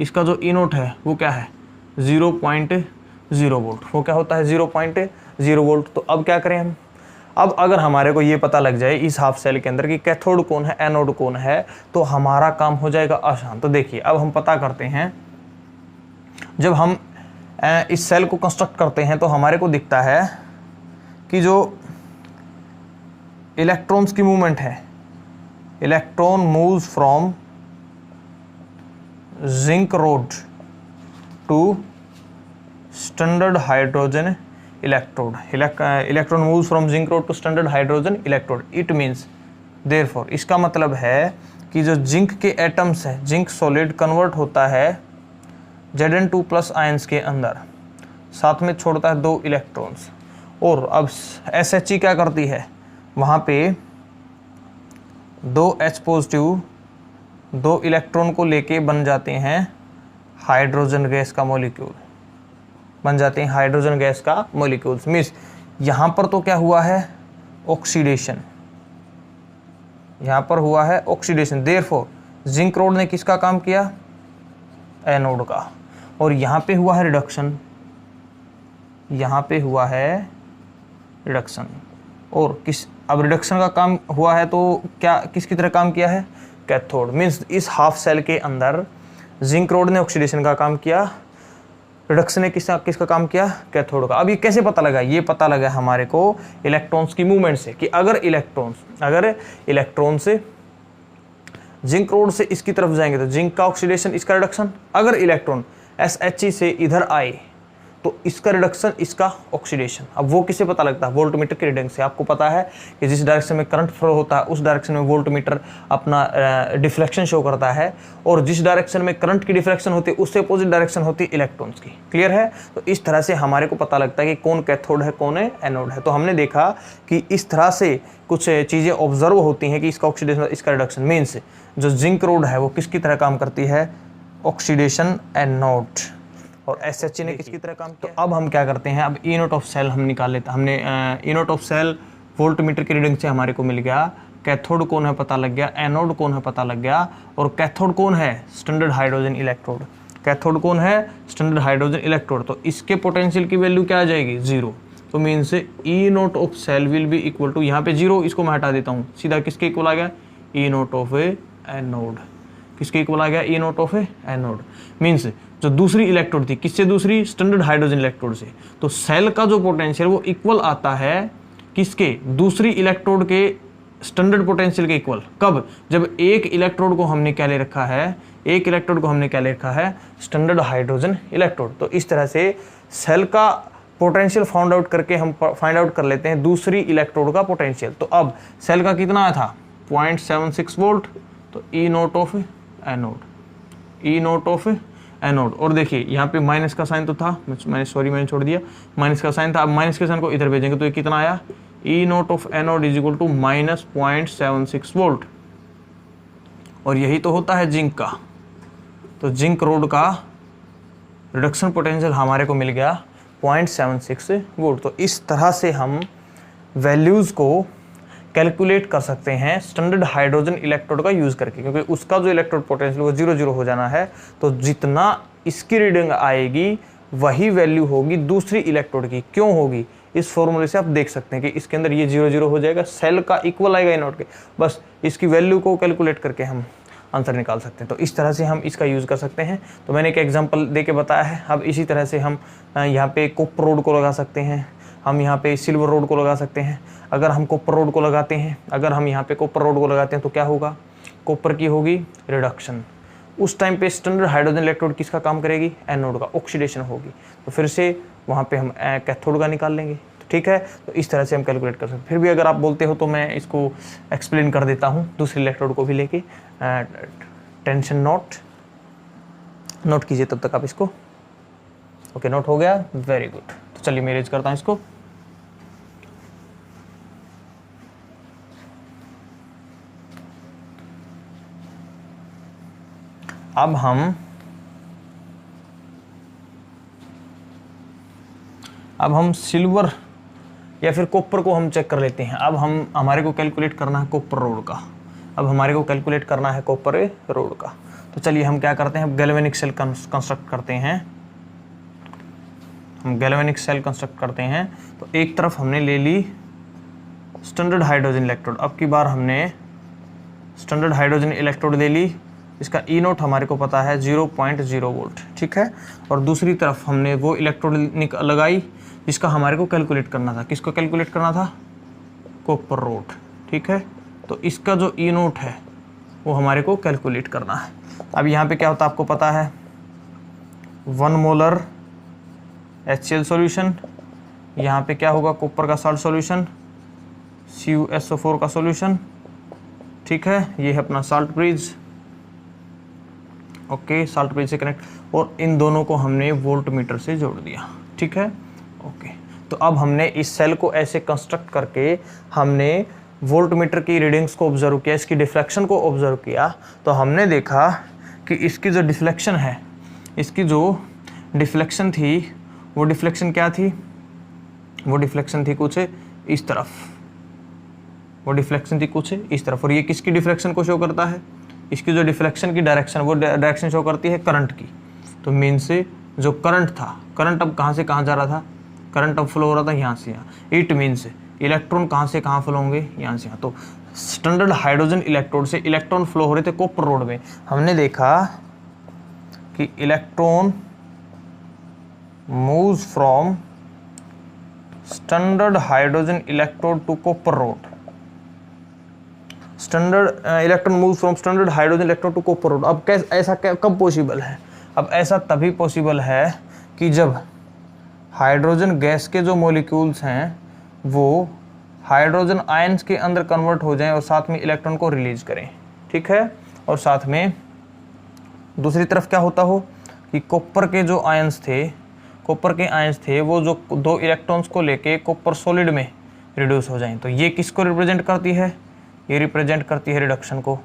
इसका जो ई नोट है वो क्या है? 0.0 वोल्ट। वो क्या होता है? 0.0 वोल्ट। तो अब क्या करें हम? अब अगर हमारे को ये पता लग जाए इस हाफ सेल के अंदर कि कैथोड कौन है एनोड कौन है, तो हमारा काम हो जाएगा आसान। तो देखिए अब हम पता करते हैं, जब हम इस सेल को कंस्ट्रक्ट करते हैं तो हमारे को दिखता है कि जो इलेक्ट्रॉन्स की मूवमेंट है, electron moves from zinc rod to standard hydrogen electrode. Electron moves from zinc rod to standard hydrogen electrode. It means therefore, इसका मतलब है कि जो जिंक के एटम्स है, जिंक सॉलिड कन्वर्ट होता है Zn2 प्लस आयंस के अंदर, साथ में छोड़ता है 2 इलेक्ट्रॉन्स। और अब SHE क्या करती है, वहाँ पे 2 H पॉजिटिव 2 इलेक्ट्रॉन को लेके बन जाते हैं हाइड्रोजन गैस का मॉलिक्यूल, बन जाते हैं हाइड्रोजन गैस का मॉलिक्यूल्स। मीन्स यहाँ पर तो क्या हुआ है? ऑक्सीडेशन, यहाँ पर हुआ है ऑक्सीडेशन। देयरफॉर जिंक रोड ने किसका काम किया? एनोड का। और यहाँ पे हुआ है रिडक्शन, यहाँ पे हुआ है रिडक्शन। और अब रिडक्शन का काम हुआ है तो क्या किसकी तरह काम किया है? कैथोड। मीन्स इस हाफ सेल के अंदर जिंक रोड ने ऑक्सीडेशन का काम किया, रिडक्शन ने किसका काम किया, कैथोड का। अब ये कैसे पता लगा, ये पता लगा हमारे को इलेक्ट्रॉन्स की मूवमेंट से, कि अगर इलेक्ट्रॉन से जिंक रोड से इसकी तरफ जाएंगे तो जिंक का ऑक्सीडेशन, इसका रिडक्शन। अगर इलेक्ट्रॉन SHE से इधर आए तो इसका रिडक्शन, इसका ऑक्सीडेशन। अब वो किसे पता लगता है, वोल्टमीटर की रीडिंग से। आपको पता है कि जिस डायरेक्शन में करंट फ्लो होता है उस डायरेक्शन में वोल्टमीटर अपना डिफ्लेक्शन शो करता है, और जिस डायरेक्शन में करंट की डिफ्लेक्शन होती है उससे अपोजिट डायरेक्शन होती है इलेक्ट्रॉन्स की। क्लियर है। तो इस तरह से हमारे को पता लगता है कि कौन कैथोड है, कौन है एनोड है। तो हमने देखा कि इस तरह से कुछ चीज़ें ऑब्जर्व होती हैं कि इसका ऑक्सीडेशन, इसका रिडक्शन। मीन्स जो जिंक रोड है वो किसकी तरह काम करती है, ऑक्सीडेशन एनोड, और SHE ने किसकी तरह काम किया। तो अब हम क्या करते हैं, अब E नोट ऑफ सेल हम निकाल लेते हैं। हमने E naught of cell voltmeter की रीडिंग से हमारे को मिल गया, कैथोड कौन है पता लग गया, एनोड कौन है पता लग गया, और कैथोड कौन है, स्टैंडर्ड हाइड्रोजन इलेक्ट्रोड। कैथोड कौन है, स्टैंडर्ड हाइड्रोजन इलेक्ट्रोड। तो इसके पोटेंशियल की वैल्यू क्या आ जाएगी, 0। तो means E naught of cell will be equal to, यहाँ पे 0, इसको मैं हटा देता हूँ, सीधा किसके इक्वल आ गया, E नोट ऑफ एनोड। किसके इक्वल आ गया, E naught of anode. Means जो दूसरी इलेक्ट्रोड थी, किससे दूसरी, स्टैंडर्ड हाइड्रोजन इलेक्ट्रोड से। तो सेल का जो पोटेंशियल वो इक्वल आता है किसके, दूसरी इलेक्ट्रोड के स्टैंडर्ड पोटेंशियल के इक्वल। कब, जब एक इलेक्ट्रोड को हमने क्या ले रखा है, एक इलेक्ट्रोड को हमने क्या ले रखा है, स्टैंडर्ड हाइड्रोजन इलेक्ट्रोड। तो इस तरह से सेल का पोटेंशियल फाइंड आउट करके हम फाइंड आउट कर लेते हैं दूसरी इलेक्ट्रोड का पोटेंशियल। तो अब सेल का कितना आया था, 0.76 वोल्ट। तो E naught of anode, E naught of anode. और देखिए यहाँ पे माइनस का साइन तो था, मैंने छोड़ दिया, माइनस का साइन था। अब माइनस के साइन को इधर भेजेंगे तो ये कितना आया, E naught of anode is equal to -0.76 volt. और यही तो होता है जिंक का। तो जिंक रोड का रिडक्शन पोटेंशियल हमारे को मिल गया 0.76 वोल्ट। तो इस तरह से हम वैल्यूज़ को कैलकुलेट कर सकते हैं स्टैंडर्ड हाइड्रोजन इलेक्ट्रोड का यूज़ करके, क्योंकि उसका जो इलेक्ट्रोड पोटेंशियल वो 0 हो जाना है। तो जितना इसकी रीडिंग आएगी वही वैल्यू होगी दूसरी इलेक्ट्रोड की। क्यों होगी, इस फॉर्मूले से आप देख सकते हैं कि इसके अंदर ये 0 हो जाएगा, सेल का इक्वल आएगा इनोड के। बस इसकी वैल्यू को कैलकुलेट करके हम आंसर निकाल सकते हैं। तो इस तरह से हम इसका यूज़ कर सकते हैं। तो मैंने एक एग्जांपल दे के बताया है। अब इसी तरह से हम यहाँ पे कॉपर रोड को लगा सकते हैं, हम यहाँ पे सिल्वर रोड को लगा सकते हैं। अगर हम कॉपर रोड को लगाते हैं, अगर हम यहाँ पे कॉपर रोड को लगाते हैं तो क्या होगा, कॉपर की होगी रिडक्शन। उस टाइम पे स्टैंडर्ड हाइड्रोजन इलेक्ट्रोड किसका काम करेगी, एनोड का, ऑक्सीडेशन होगी। तो फिर से वहाँ पे हम कैथोड का निकाल लेंगे। तो ठीक है, तो इस तरह से हम कैलकुलेट कर सकते हैं। फिर भी अगर आप बोलते हो तो मैं इसको एक्सप्लेन कर देता हूँ दूसरी इलेक्ट्रोड को भी लेके। टेंशन नोट कीजिए तब तक आप इसको। ओके, नोट हो गया, वेरी गुड। तो चलिए मैं इरेज करता हूँ इसको। अब हम सिल्वर या फिर कॉपर को हम चेक कर लेते हैं। अब हमारे को कैलकुलेट करना है कॉपर रोड का। अब हमारे को कैलकुलेट करना है कॉपर रोड का। तो चलिए हम क्या करते हैं, गैल्वेनिक सेल कंस्ट्रक्ट करते हैं। हम गैल्वेनिक सेल कंस्ट्रक्ट करते हैं। तो एक तरफ हमने ले ली स्टैंडर्ड हाइड्रोजन इलेक्ट्रोड। अब की बार हमने स्टैंडर्ड हाइड्रोजन इलेक्ट्रोड ले ली, इसका E नोट हमारे को पता है 0.0 वोल्ट, ठीक है। और दूसरी तरफ हमने वो इलेक्ट्रोड लगाई जिसका हमारे को कैलकुलेट करना था। किसको कैलकुलेट करना था, कॉपर रोड, ठीक है। तो इसका जो E नोट है वो हमारे को कैलकुलेट करना है। अब यहाँ पे क्या होता है आपको पता है, 1 मोलर HCl सॉल्यूशन, यहाँ पे क्या होगा, कॉपर का साल्ट सॉल्यूशन, CuSO4 का सॉल्यूशन, ठीक है। ये है अपना salt bridge, okay, salt bridge से कनेक्ट, और इन दोनों को हमने वोल्टमीटर से जोड़ दिया, ठीक है, ओके। तो अब हमने इस सेल को ऐसे कंस्ट्रक्ट करके हमने वोल्टमीटर की रीडिंग्स को ऑब्जर्व किया, इसकी डिफ्लेक्शन को ऑब्जर्व किया। तो हमने देखा कि इसकी जो डिफ्लेक्शन है, इसकी जो डिफ्लेक्शन थी वो डिफ्लेक्शन क्या थी, वो डिफ्लेक्शन थी कुछ इस तरफ, वो डिफ्लेक्शन थी कुछ इस तरफ। और ये किसकी डिफ्लेक्शन को शो करता है, इसकी जो डिफ्लेक्शन की डायरेक्शन, वो डायरेक्शन शो करती है करंट की। तो मीन से जो करंट था, करंट अब कहाँ से कहाँ जा रहा था, करंट अब फ्लो हो रहा था यहाँ से यहाँ। इट मीन्स इलेक्ट्रॉन कहाँ से कहाँ फ्लो होंगे, यहाँ से यहाँ। तो स्टैंडर्ड हाइड्रोजन इलेक्ट्रोड से इलेक्ट्रॉन फ्लो हो रहे थे कॉपर रोड में, हमने देखा कि electron moves from standard hydrogen electrode to copper rod. Standard electron moves from standard hydrogen electrode to copper rod. अब कैसे, ऐसा कब पॉसिबल है? अब ऐसा तभी पॉसिबल है कि जब हाइड्रोजन गैस के जो मॉलिक्यूल्स हैं वो हाइड्रोजन आयंस के अंदर कन्वर्ट हो जाएं और साथ में इलेक्ट्रॉन को रिलीज करें, ठीक है। और साथ में दूसरी तरफ क्या होता हो कि कॉपर के जो आयंस थे, कॉपर के आयंस थे वो जो 2 इलेक्ट्रॉन्स को लेके कॉपर सॉलिड में रिड्यूस हो जाएं। तो ये किसको रिप्रेजेंट करती है? ये रिप्रेजेंट करती है रिडक्शन को,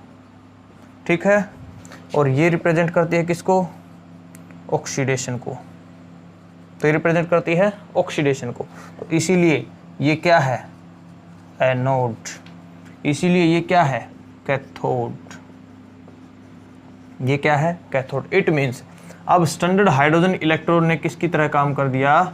ठीक है। और ये रिप्रेजेंट करती है किसको? ऑक्सीडेशन को। तो ये रिप्रेजेंट करती है ऑक्सीडेशन को। तो इसीलिए ये क्या है? एनोड। इसीलिए ये क्या है? कैथोड। ये क्या है? कैथोड। इट मीन्स अब स्टैंडर्ड हाइड्रोजन इलेक्ट्रोड ने किसकी तरह काम कर दिया?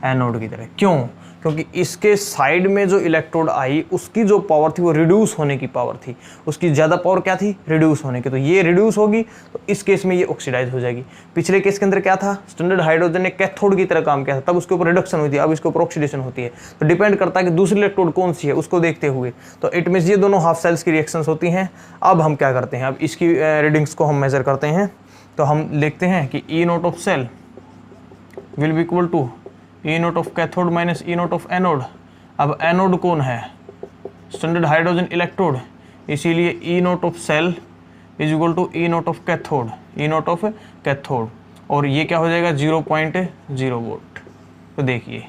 एनोड की तरह। क्यों? क्योंकि इसके साइड में जो इलेक्ट्रोड आई उसकी जो पावर थी वो रिड्यूस होने की पावर थी। उसकी ज़्यादा पावर क्या थी? रिड्यूस होने की। तो ये रिड्यूस होगी तो इस केस में ये ऑक्सीडाइज हो जाएगी। पिछले केस के अंदर क्या था? स्टैंडर्ड हाइड्रोजन ने कैथोड की तरह काम किया था, तब उसके ऊपर रिडक्शन हुई थी, अब इसके ऊपर ऑक्सीडेशन होती है। तो डिपेंड करता है कि दूसरी इलेक्ट्रोड कौन सी है उसको देखते हुए। तो इट मीन्स ये दोनों हाफ सेल्स की रिएक्शंस होती हैं। अब हम क्या करते हैं? अब इसकी रीडिंग्स को हम मेजर करते हैं। तो हम लिखते हैं कि E naught of cell will be equal to E naught of cathode minus E naught of anode. अब एनोड कौन है? स्टैंडर्ड हाइड्रोजन इलेक्ट्रोड, इसीलिए E naught of cell is equal to E naught of cathode, E naught of cathode. और ये क्या हो जाएगा? 0.0 volt. तो देखिए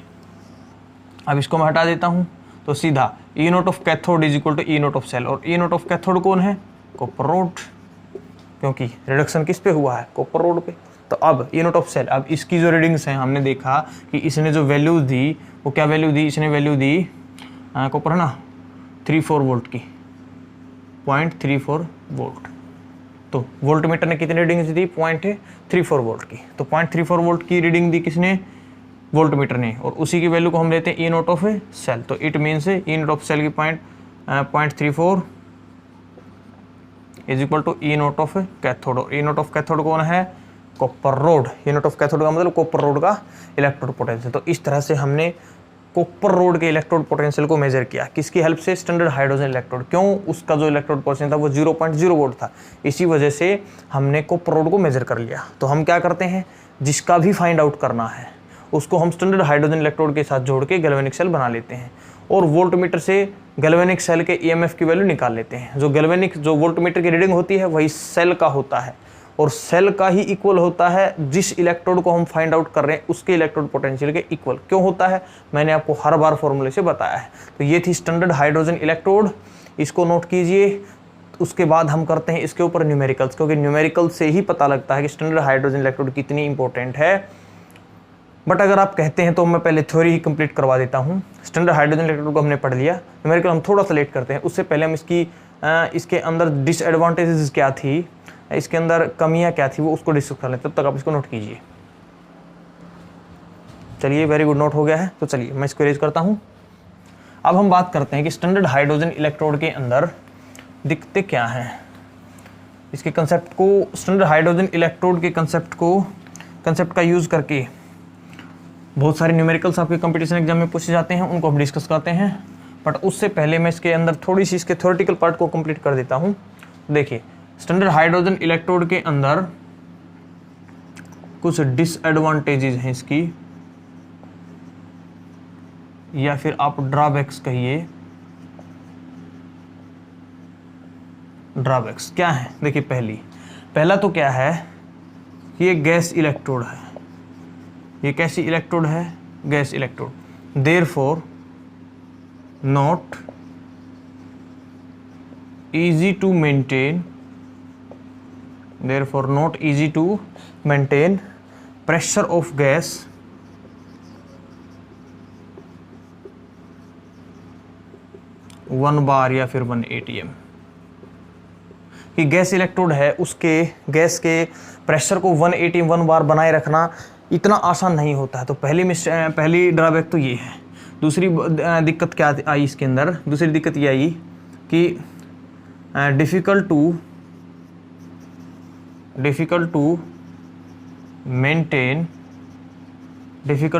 अब इसको मैं हटा देता हूँ तो सीधा E naught of cathode is equal to E naught of cell. और ई नोट ऑफ कैथोड कौन है? कॉपर रोड, क्योंकि रिडक्शन किस पे हुआ है? कॉपर रोड पे। तो अब ई नोट ऑफ सेल, अब इसकी जो रीडिंग्स हैं हमने देखा कि इसने जो वैल्यूज दी वो क्या वैल्यू दी? इसने वैल्यू दी कॉपर है ना 34 वोल्ट की, 0.34 वोल्ट। तो वोल्ट मीटर ने कितनी रीडिंग्स दी? 0.34 वोल्ट की। तो 0.34 वोल्ट की रीडिंग दी किसने? वोल्ट मीटर ने। और उसी की वैल्यू को हम लेते हैं ई नोट ऑफ सेल। तो it means E naught of cell की 0.34 is equal to E naught of cathode. और ई नोट ऑफ कैथोड कौन है? Copper rod. E naught of cathode का मतलब कॉपर रोड का इलेक्ट्रोड पोटेंशियल। तो इस तरह से हमने कॉपर रोड के इलेक्ट्रोड पोटेंशियल को मेजर किया। किसकी हेल्प से? Standard hydrogen electrode. क्यों? उसका जो इलेक्ट्रोड पोटेंशियल था वो 0.0 वोल्ट था, इसी वजह से हमने कॉपर रोड को मेजर कर लिया। तो हम क्या करते हैं? जिसका भी फाइंड आउट करना है उसको हम स्टैंडर्ड हाइड्रोजन इलेक्ट्रोड के साथ जोड़ के गैल्वेनिक सेल बना लेते हैं और वोल्ट मीटर से गैल्वेनिक सेल के ईएमएफ की वैल्यू निकाल लेते हैं। जो वोल्ट मीटर की रीडिंग होती है वही सेल का होता है और सेल का ही इक्वल होता है जिस इलेक्ट्रोड को हम फाइंड आउट कर रहे हैं उसके इलेक्ट्रोड पोटेंशियल के इक्वल। क्यों होता है? मैंने आपको हर बार फॉर्मूले से बताया है। तो ये थी स्टैंडर्ड हाइड्रोजन इलेक्ट्रोड, इसको नोट कीजिए। उसके बाद हम करते हैं इसके ऊपर न्यूमेरिकल्स, क्योंकि न्यूमेरिकल से ही पता लगता है कि स्टैंडर्ड हाइड्रोजन इलेक्ट्रोड कितनी इंपॉर्टेंट है। बट अगर आप कहते हैं तो मैं पहले थ्योरी ही कंप्लीट करवा देता हूँ। स्टैंडर्ड हाइड्रोजन इलेक्ट्रोड को हमने पढ़ लिया, न्यूमेरिकल हम थोड़ा सा लेट करते हैं। उससे पहले हम इसके अंदर डिसएडवांटेजेस क्या थी, इसके अंदर कमियां क्या थी, वो उसको डिस्कस कर लेते हैं। तब तक आप इसको नोट कीजिए। चलिए, वेरी गुड, नोट हो गया है। तो चलिए मैं इसको इरेज करता हूं। अब हम बात करते हैं कि स्टैंडर्ड हाइड्रोजन इलेक्ट्रोड के अंदर दिखते क्या हैं। इसके कंसेप्ट को, स्टैंडर्ड हाइड्रोजन इलेक्ट्रोड के कंसेप्ट का यूज करके बहुत सारे न्यूमेरिकल्स आपके कंपटीशन एग्जाम में पूछे जाते हैं, उनको हम डिस्कस करते हैं। बट उससे पहले मैं इसके अंदर थोड़ी सी इसके थ्योरेटिकल पार्ट को कंप्लीट कर देता हूँ। देखिए, स्टैंडर्ड हाइड्रोजन इलेक्ट्रोड के अंदर कुछ डिसएडवांटेजेस हैं इसकी, या फिर आप ड्रॉबैक्स कहिए। ड्रॉबैक्स क्या है? देखिए, पहला तो क्या है कि ये गैस इलेक्ट्रोड है। ये कैसी इलेक्ट्रोड है? Gas electrode. Therefore not easy to maintain pressure of gas one bar या फिर 1 atm। कि गैस इलेक्ट्रोड है, उसके गैस के प्रेशर को 1 atm 1 बार बनाए रखना इतना आसान नहीं होता है। तो पहली ड्रॉबैक तो ये है। दूसरी दिक्कत क्या आई इसके अंदर? दूसरी दिक्कत ये आई कि difficult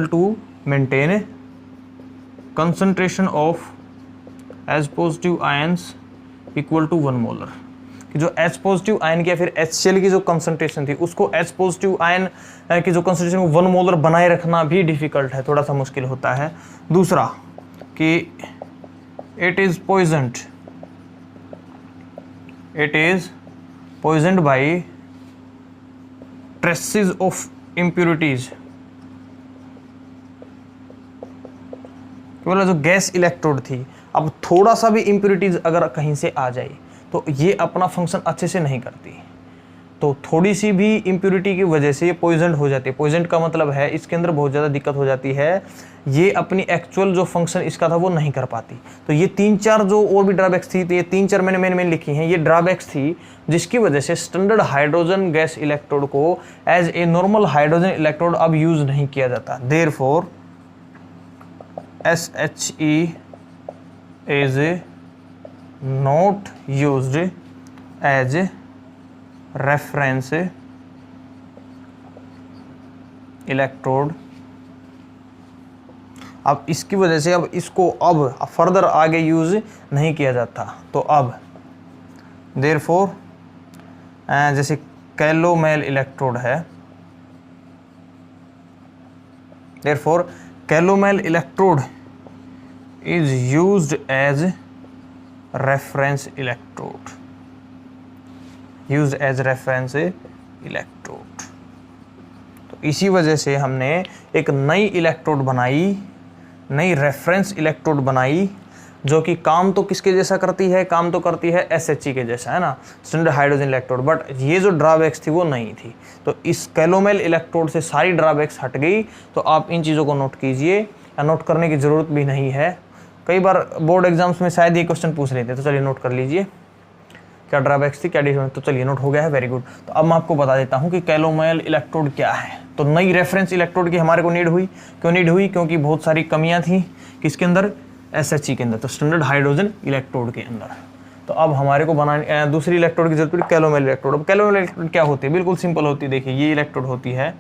to maintain concentration of H positive ions equal to 1 molar, कि जो H पॉजिटिव आयन की या फिर HCl की जो कंसंट्रेशन थी उसको H पॉजिटिव आयन की जो कंसंट्रेशन 1 मोलर बनाए रखना भी डिफिकल्ट है, थोड़ा सा मुश्किल होता है। दूसरा कि it is poisoned by traces of impurities, केवल जो गैस इलेक्ट्रोड थी, अब थोड़ा सा भी इम्प्योरिटीज अगर कहीं से आ जाए तो ये अपना फंक्शन अच्छे से नहीं करती, तो थोड़ी सी भी इम्प्योरिटी की वजह से ये पॉइजन्ड हो जाती है। पॉइजन्ड का मतलब है इसके अंदर बहुत ज़्यादा दिक्कत हो जाती है, ये अपनी एक्चुअल जो फंक्शन इसका था वो नहीं कर पाती। तो ये 3-4 जो और भी ड्रॉबैक्स थी, तो ये 3-4 मैंने मेन लिखी हैं, ये ड्रॉबैक्स थी जिसकी वजह से स्टैंडर्ड हाइड्रोजन गैस इलेक्ट्रोड को as a normal hydrogen electrode अब यूज नहीं किया जाता। देयरफॉर SHE इज not used as reference electrode। अब इसकी वजह से अब इसको अब फर्दर आगे यूज नहीं किया जाता। तो अब therefore जैसे कैलोमेल इलेक्ट्रोड है, therefore calomel electrode is used as reference electrode, used as reference electrode। तो इसी वजह से हमने एक नई इलेक्ट्रोड बनाई, नई रेफरेंस इलेक्ट्रोड बनाई, जो कि काम तो किसके जैसा करती है, काम तो करती है SHE के जैसा, है ना, स्टैंडर्ड हाइड्रोजन इलेक्ट्रोड, बट ये जो ड्रॉबैक्स थी वो नहीं थी। तो इस कैलोमेल इलेक्ट्रोड से सारी ड्रॉबैक्स हट गई। तो आप इन चीज़ों को नोट कीजिए, या नोट करने की ज़रूरत भी नहीं है, कई बार बोर्ड एग्जाम्स में शायद ये क्वेश्चन पूछ रहे थे, तो चलिए नोट कर लीजिए क्या ड्रॉबैक्स थी, क्या डिफरेंस। तो चलिए नोट हो गया है, वेरी गुड। तो अब मैं आपको बता देता हूँ कि कैलोमेल इलेक्ट्रोड क्या है। तो नई रेफरेंस इलेक्ट्रोड की हमारे को नीड हुई, क्यों नीड हुई, क्योंकि बहुत सारी कमियाँ थी किसके अंदर, SHE के अंदर, तो स्टैंडर्ड हाइड्रोजन इलेक्ट्रोड के अंदर। तो अब हमारे को बनाने दूसरी इलेक्ट्रोड की जरूरत पड़ी, कैलोमेल इलेक्ट्रोड। अब कैलोमेल इलेक्ट्रोड क्या होती है, बिल्कुल सिंपल होती है। देखिए ये इलेक्ट्रोड होती है,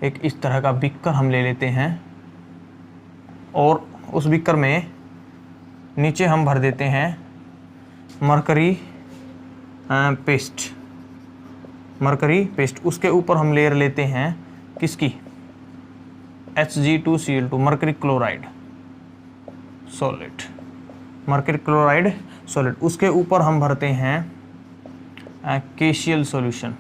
एक इस तरह का बिकर हम ले लेते हैं, और उस बिकर में नीचे हम भर देते हैं मरकरी पेस्ट, उसके ऊपर हम लेयर लेते हैं किसकी, Hg2Cl2 मरकरी क्लोराइड सॉलिड, उसके ऊपर हम भरते हैं केशियल सॉल्यूशन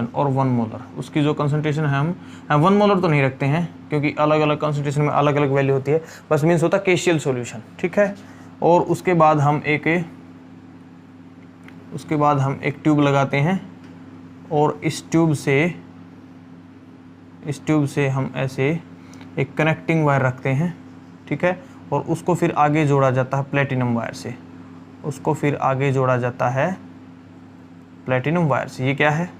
और 1 मोलर। उसकी जो कंसंट्रेशन है हम 1 मोलर तो नहीं रखते हैं, क्योंकि अलग अलग कंसंट्रेशन में अलग अलग वैल्यू होती है, बस मीन्स होता है केशियल सॉल्यूशन, ठीक है। और उसके बाद हम एक ट्यूब लगाते हैं, और इस ट्यूब से हम ऐसे एक कनेक्टिंग वायर रखते हैं, ठीक है। और उसको फिर आगे जोड़ा जाता है प्लेटिनम वायर से, ये क्या है,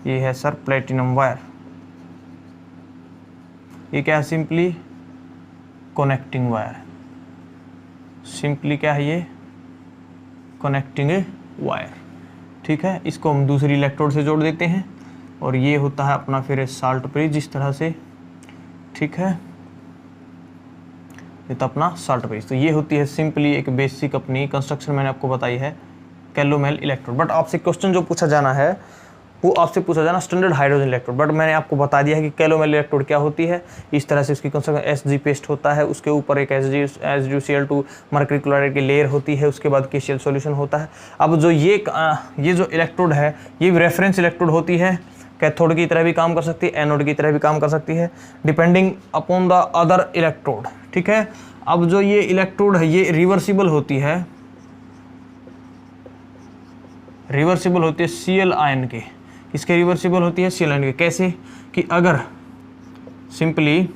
ये है सर प्लेटिनम वायर। ये क्या है, सिंपली कनेक्टिंग वायर, क्या है ये, कनेक्टिंग वायर, ठीक है। इसको हम दूसरी इलेक्ट्रोड से जोड़ देते हैं, और ये होता है अपना फिर साल्ट ब्रिज इस तरह से, ठीक है। ये तो अपना साल्ट ब्रिज। तो ये होती है सिंपली एक बेसिक अपनी कंस्ट्रक्शन मैंने आपको बताई है कैलोमेल इलेक्ट्रोड। बट आपसे क्वेश्चन जो पूछा जाना है वो आपसे पूछा जाना स्टैंडर्ड हाइड्रोजन इलेक्ट्रोड, बट मैंने आपको बता दिया है कि कैलोमेल इलेक्ट्रोड क्या होती है। इस तरह से उसकी कंस्ट्रक्शन Hg पेस्ट होता है, उसके ऊपर एक Hg2Cl2 मरकरी क्लोराइड की लेयर होती है, उसके बाद केशियल सॉल्यूशन होता है। अब जो ये जो इलेक्ट्रोड है ये रेफरेंस इलेक्ट्रोड होती है, कैथोड की तरह भी काम कर सकती है, एनोड की तरह भी काम कर सकती है, depending upon the other electrode, ठीक है। अब जो ये इलेक्ट्रोड है ये रिवर्सिबल होती है, Cl आयन के। किसके रिवर्सिबल होती है, Cl आयन के। कैसे कि अगर simply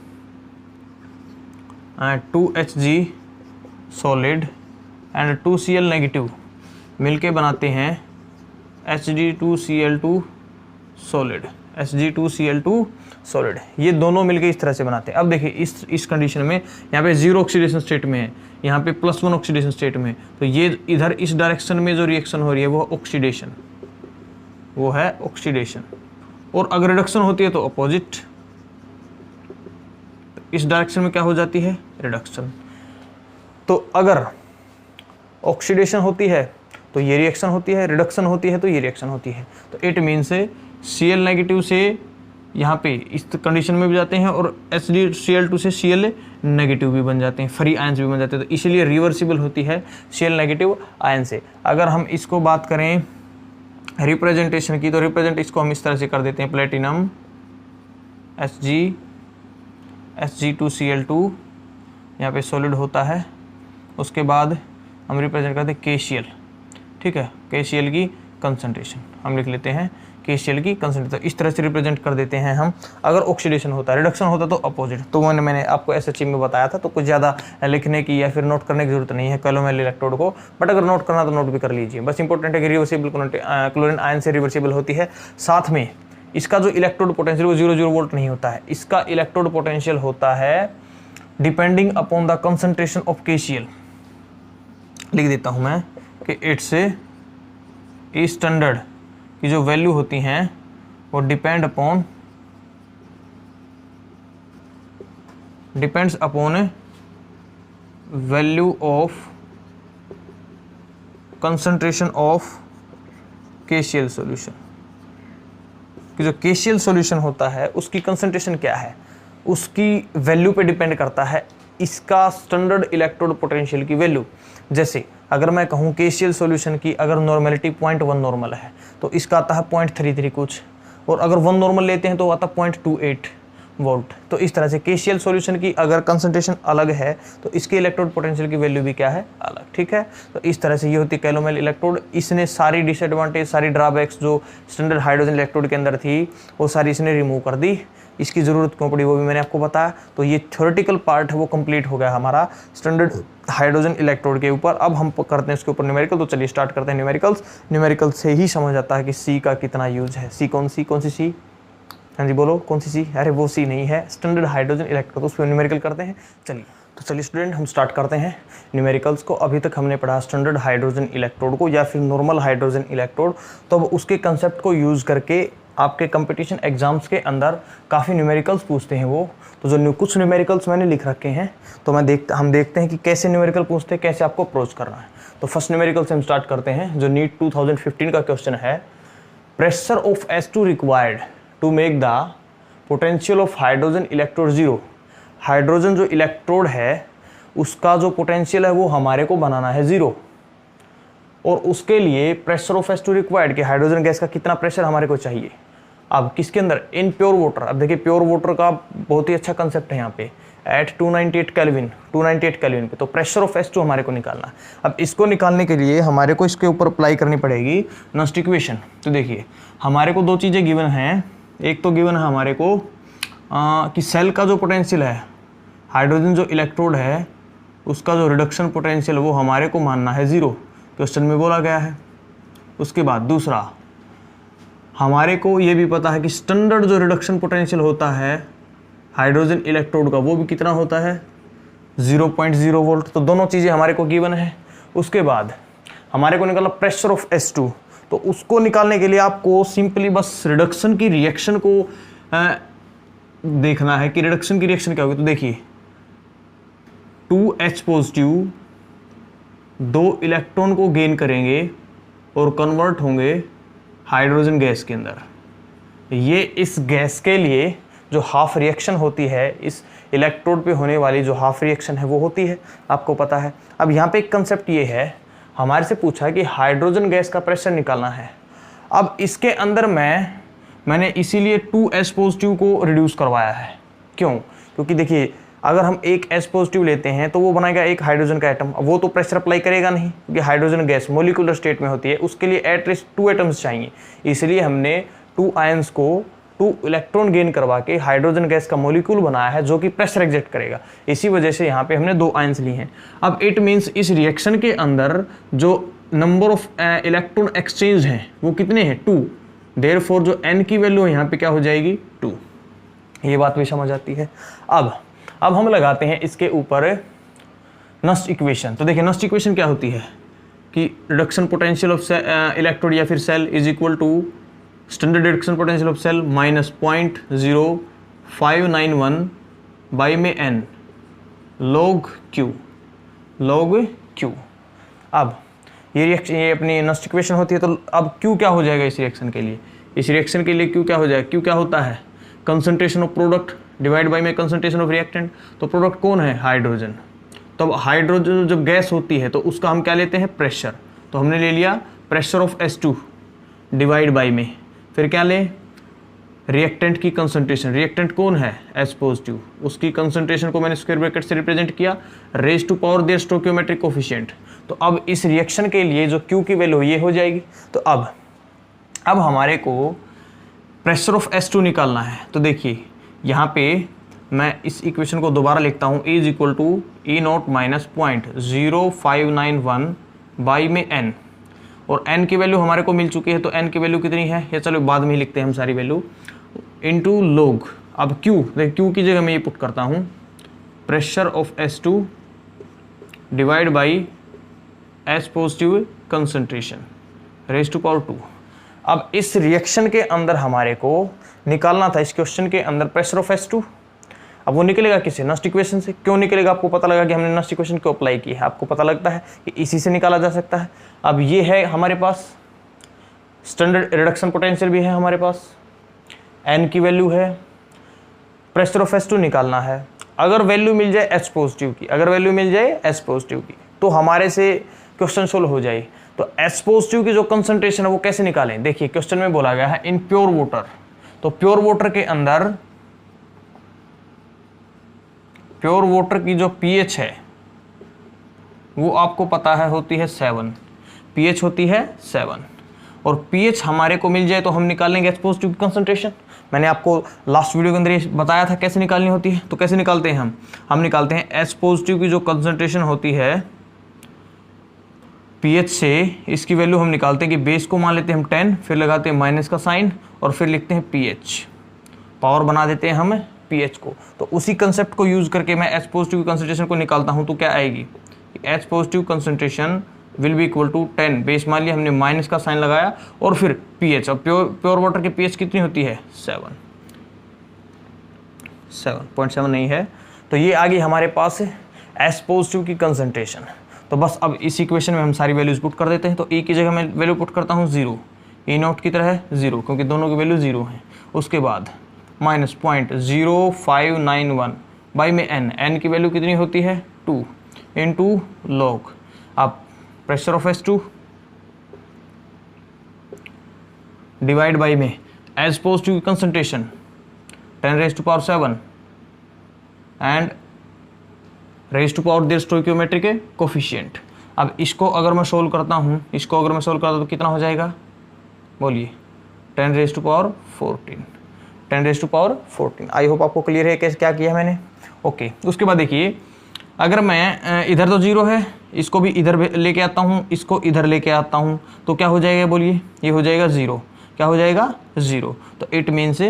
2Hg solid and 2Cl negative मिलके बनाते हैं Hg2Cl2 सॉलिड, सॉलिड। ये दोनों मिलकर इस तरह से बनाते हैं। अब देखिए इस कंडीशन में यहाँ पे 0 ऑक्सीडेशन स्टेट में है, यहाँ पे +1 ऑक्सीडेशन स्टेट में, तो ये इधर इस डायरेक्शन में जो रिएक्शन हो रही है वो ऑक्सीडेशन, वो है ऑक्सीडेशन। और अगर रिडक्शन होती है तो अपोजिट, इस डायरेक्शन में क्या हो जाती है, रिडक्शन। तो अगर ऑक्सीडेशन होती है तो ये रिएक्शन होती है, रिडक्शन होती है तो ये रिएक्शन होती है। तो इट मीन्स Cl नेगेटिव से यहाँ पे इस कंडीशन में भी जाते हैं और HCl2 से Cl नेगेटिव भी बन जाते हैं, फ्री आयंस भी बन जाते हैं। तो इसलिए रिवर्सिबल होती है Cl नेगेटिव आयन से। अगर हम इसको बात करें रिप्रेजेंटेशन की, तो रिप्रेजेंट इसको हम इस तरह से कर देते हैं, प्लेटिनम Hg2Cl2, यहाँ पे सॉलिड होता है। उसके बाद हम रिप्रेजेंट करते हैं KCl, ठीक है, KCl की कंसंट्रेशन हम लिख लेते हैं, KCl की कंसंट्रेशन। इस तरह से रिप्रेजेंट कर देते हैं हम। अगर ऑक्सीडेशन होता है, रिडक्शन होता तो अपोजिट। तो मैंने आपको SHE में बताया था, तो कुछ ज़्यादा लिखने की या फिर नोट करने की जरूरत नहीं है कैलोमेल इलेक्ट्रोड को, बट अगर नोट करना तो नोट भी कर लीजिए। बस इंपॉर्टेंट है कि रिवर्सिबल क्लोरीन आयन से रिवर्सिबल होती है। साथ में इसका जो इलेक्ट्रोड पोटेंशियल वो 0 वोल्ट नहीं होता है, इसका इलेक्ट्रोड पोटेंशियल होता है depending upon the concentration of KCl। लिख देता हूं मैं कि इट्स स्टैंडर्ड की जो वैल्यू होती हैं वो depends upon value of concentration of KCl solution. कि जो KCl सॉल्यूशन होता है उसकी कंसंट्रेशन क्या है, उसकी वैल्यू पे डिपेंड करता है इसका स्टैंडर्ड इलेक्ट्रोड पोटेंशियल की वैल्यू। जैसे अगर मैं कहूँ KCl सॉल्यूशन की अगर नॉर्मेलिटी 0.1 नॉर्मल है तो इसका आता है 0.33 कुछ, और अगर 1 नॉर्मल लेते हैं तो आता है 0.28 वोल्ट। तो इस तरह से KCl सॉल्यूशन की अगर कंसंट्रेशन अलग है तो इसके इलेक्ट्रोड पोटेंशियल की वैल्यू भी क्या है, अलग, ठीक है। तो इस तरह से ये होती है कैलोमेल इलेक्ट्रोड। इसने सारी डिसएडवांटेज, सारी ड्रॉबैक्स जो स्टैंडर्ड हाइड्रोजन इलेक्ट्रोड के अंदर थी वो सारी इसने रिमूव कर दी। इसकी ज़रूरत क्यों पड़ी वो भी मैंने आपको बताया। तो ये थ्योरेटिकल पार्ट है वो कंप्लीट हो गया हमारा स्टैंडर्ड हाइड्रोजन इलेक्ट्रोड के ऊपर। अब हम करते हैं इसके ऊपर न्यूमेरिकल। तो चलिए स्टार्ट करते हैं न्यूमेरिकल्स। न्यूमेरिकल से ही समझ आता है कि C का कितना यूज है। C कौन सी C? हाँ जी बोलो, कौन सी C? अरे वो C नहीं है, स्टैंडर्ड हाइड्रोजन इलेक्ट्रोड, उस पर न्यूमेरिकल करते हैं। चलिए स्टूडेंट हम स्टार्ट करते हैं न्यूमेरिकल्स को। अभी तक हमने पढ़ा स्टैंडर्ड हाइड्रोजन इलेक्ट्रोड को या फिर नॉर्मल हाइड्रोजन इलेक्ट्रोड। तो अब उसके कंसेप्ट को यूज़ करके आपके कंपटीशन एग्जाम्स के अंदर काफ़ी न्यूमेरिकल्स पूछते हैं वो। तो जो कुछ न्यूमेरिकल्स मैंने लिख रखे हैं तो हम देखते हैं कि कैसे न्यूमेरिकल पूछते हैं, कैसे आपको अप्रोच करना है। तो फर्स्ट न्यूमेरिकल से हम स्टार्ट करते हैं जो नीट 2015 का क्वेश्चन है। Pressure of H2 required to make the potential of hydrogen electrode 0। Hydrogen जो इलेक्ट्रोड है उसका जो पोटेंशियल है वो हमारे को बनाना है 0, और उसके लिए प्रेशर ऑफ H2 रिक्वायर्ड कि हाइड्रोजन गैस का कितना प्रेशर हमारे को चाहिए। अब किसके अंदर, इन प्योर वाटर। अब देखिए प्योर वाटर का बहुत ही अच्छा कंसेप्ट है यहाँ पे, एट 298 केल्विन पे। तो प्रेशर ऑफ H2 हमारे को निकालना है। अब इसको निकालने के लिए हमारे को इसके ऊपर अप्लाई करनी पड़ेगी नॉस्ट इक्वेशन। तो देखिए हमारे को दो चीज़ें गिवन हैं। एक तो गिवन है हमारे को कि सेल का जो पोटेंशियल है, हाइड्रोजन जो इलेक्ट्रोड है उसका जो रिडक्शन पोटेंशियल वो हमारे को मानना है 0, क्वेश्चन में बोला गया है। उसके बाद दूसरा हमारे को ये भी पता है कि स्टैंडर्ड जो रिडक्शन पोटेंशियल होता है हाइड्रोजन इलेक्ट्रोड का वो भी कितना होता है, 0.0 वोल्ट। तो दोनों चीज़ें हमारे को गिवन है। उसके बाद हमारे को निकाला प्रेशर ऑफ H2। तो उसको निकालने के लिए आपको सिंपली बस रिडक्शन की रिएक्शन को देखना है कि रिडक्शन की रिएक्शन क्या होगी। तो देखिए 2H पॉजिटिव 2 इलेक्ट्रॉन को गेन करेंगे और कन्वर्ट होंगे हाइड्रोजन गैस के अंदर। ये इस गैस के लिए जो हाफ रिएक्शन होती है, इस इलेक्ट्रोड पे होने वाली जो हाफ रिएक्शन है वो होती है, आपको पता है। अब यहाँ पे एक कंसेप्ट ये है, हमारे से पूछा है कि हाइड्रोजन गैस का प्रेशर निकालना है। अब इसके अंदर मैंने इसीलिए 2H पॉजिटिव को रिड्यूस करवाया है। क्यों? क्योंकि देखिए अगर हम एक H पॉजिटिव लेते हैं तो वो बनाएगा एक हाइड्रोजन का एटम। अब वो तो प्रेशर अप्लाई करेगा नहीं क्योंकि हाइड्रोजन गैस मोलिकुलर स्टेट में होती है, उसके लिए एटलीस्ट 2 एटम्स चाहिए। इसलिए हमने 2 आयंस को 2 इलेक्ट्रॉन गेन करवा के हाइड्रोजन गैस का मोलिक्यूल बनाया है जो कि प्रेशर एग्जर्ट करेगा। इसी वजह से यहाँ पे हमने 2 आयंस लिए हैं। अब इट मीन्स इस रिएक्शन के अंदर जो नंबर ऑफ इलेक्ट्रॉन एक्सचेंज हैं वो कितने हैं, 2। देयरफॉर जो n की वैल्यू है यहाँ पे क्या हो जाएगी, 2। ये बात भी समझ आती है। अब हम लगाते हैं इसके ऊपर नस्ट इक्वेशन। तो देखिए नस्ट इक्वेशन क्या होती है कि रिडक्शन पोटेंशियल ऑफ इलेक्ट्रोड या फिर cell is equal to standard reduction potential of cell minus 0.0591 by में n log Q। अब ये रिएक्शन, ये अपनी नस्ट इक्वेशन होती है। तो अब Q क्या हो जाएगा इस रिएक्शन के लिए? इस रिएक्शन के लिए Q क्या हो जाएगा? Q क्या होता है? Concentration of product divide by में कंसंट्रेशन ऑफ रिएक्टेंट। तो प्रोडक्ट कौन है? हाइड्रोजन। तो अब हाइड्रोजन जब गैस होती है तो उसका हम क्या लेते हैं? प्रेशर। तो हमने ले लिया pressure of H2 divide by में, फिर क्या लें? रिएक्टेंट की कंसंट्रेशन। रिएक्टेंट कौन है? H positive. उसकी कंसंट्रेशन को मैंने स्क्वायर ब्रैकेट से रिप्रेजेंट किया, raise to power their stoichiometric coefficient. तो अब इस रिएक्शन के लिए जो Q की वैल्यू ये हो जाएगी। तो अब हमारे को प्रेशर ऑफ H2 निकालना है। तो देखिए यहाँ पे मैं इस इक्वेशन को दोबारा लिखता हूँ, E is equal to E0 minus 0.0591 by में n, और n की वैल्यू हमारे को मिल चुकी है। तो n की वैल्यू कितनी है ये चलो बाद में ही लिखते हैं हम सारी वैल्यू, इनटू log। अब Q, देखिए Q की जगह मैं ये पुट करता हूँ pressure of H2 divide by H positive concentration raise to power 2। अब इस रिएक्शन के अंदर हमारे को निकालना था, इस क्वेश्चन के अंदर प्रेशर ऑफ H2। अब वो निकलेगा किससे? नस्ट इक्वेशन से। क्यों निकलेगा? आपको पता लगा कि हमने नस्ट इक्वेशन क्यों अप्लाई की है, आपको पता लगता है कि इसी से निकाला जा सकता है। अब ये है हमारे पास स्टैंडर्ड रिडक्शन पोटेंशियल भी है हमारे पास, n की वैल्यू है, प्रेशर ऑफ H2 निकालना है। अगर वैल्यू मिल जाए H पॉजिटिव की, अगर वैल्यू मिल जाए H पॉजिटिव की, तो हमारे से क्वेश्चन सोल्व हो जाए। तो H पॉजिटिव की जो कंसंट्रेशन है वो कैसे निकालें? देखिए क्वेश्चन में बोला गया है इन प्योर वाटर। तो प्योर वाटर के अंदर, प्योर वाटर की जो pH है वो आपको पता है होती है 7, pH होती है 7, और pH हमारे को मिल जाए तो हम निकालेंगे H पॉजिटिव की कंसंट्रेशन। मैंने आपको लास्ट वीडियो के अंदर ये बताया था कैसे निकालनी होती है। तो कैसे निकालते हैं हम निकालते हैं H पॉजिटिव की जो कंसंट्रेशन होती है pH से, इसकी वैल्यू हम निकालते हैं कि बेस को मान लेते हैं हम 10, फिर लगाते हैं माइनस का साइन और फिर लिखते हैं pH, पावर बना देते हैं हम pH को। तो उसी कंसेप्ट को यूज करके मैं H पॉजिटिव की कंसंट्रेशन को निकालता हूं। तो क्या आएगी? H positive concentration will be equal to 10, base मान लिया हमने, माइनस का साइन लगाया और फिर pH। अब प्योर वाटर की pH कितनी होती है? 7.7 नहीं है। तो ये आ गई हमारे पास H पॉजिटिव की कंसंट्रेशन। तो बस अब इस इक्वेशन में हम सारी वैल्यूज पुट कर देते हैं। तो E की जगह मैं वैल्यू पुट करता हूँ 0, E0 की तरह 0 क्योंकि दोनों की वैल्यू 0 है। उसके बाद माइनस 0.0591 बाई में n की वैल्यू कितनी होती है? 2 इंटू log। अब pressure of H2 divide by में H पॉजिटिव की concentration 10⁻⁷ and raise to power their stoichiometric coefficient. अब इसको अगर मैं सोल्व करता हूँ, तो कितना हो जाएगा? बोलिए 10⁻14। आई होप आपको क्लियर है कैसे क्या किया मैंने। ओके, उसके बाद देखिए अगर मैं इधर तो 0 है, इसको भी इधर लेके आता हूँ, इसको इधर लेके आता हूँ, तो क्या हो जाएगा? बोलिए, ये हो जाएगा 0। क्या हो जाएगा? 0। तो इट मीन्स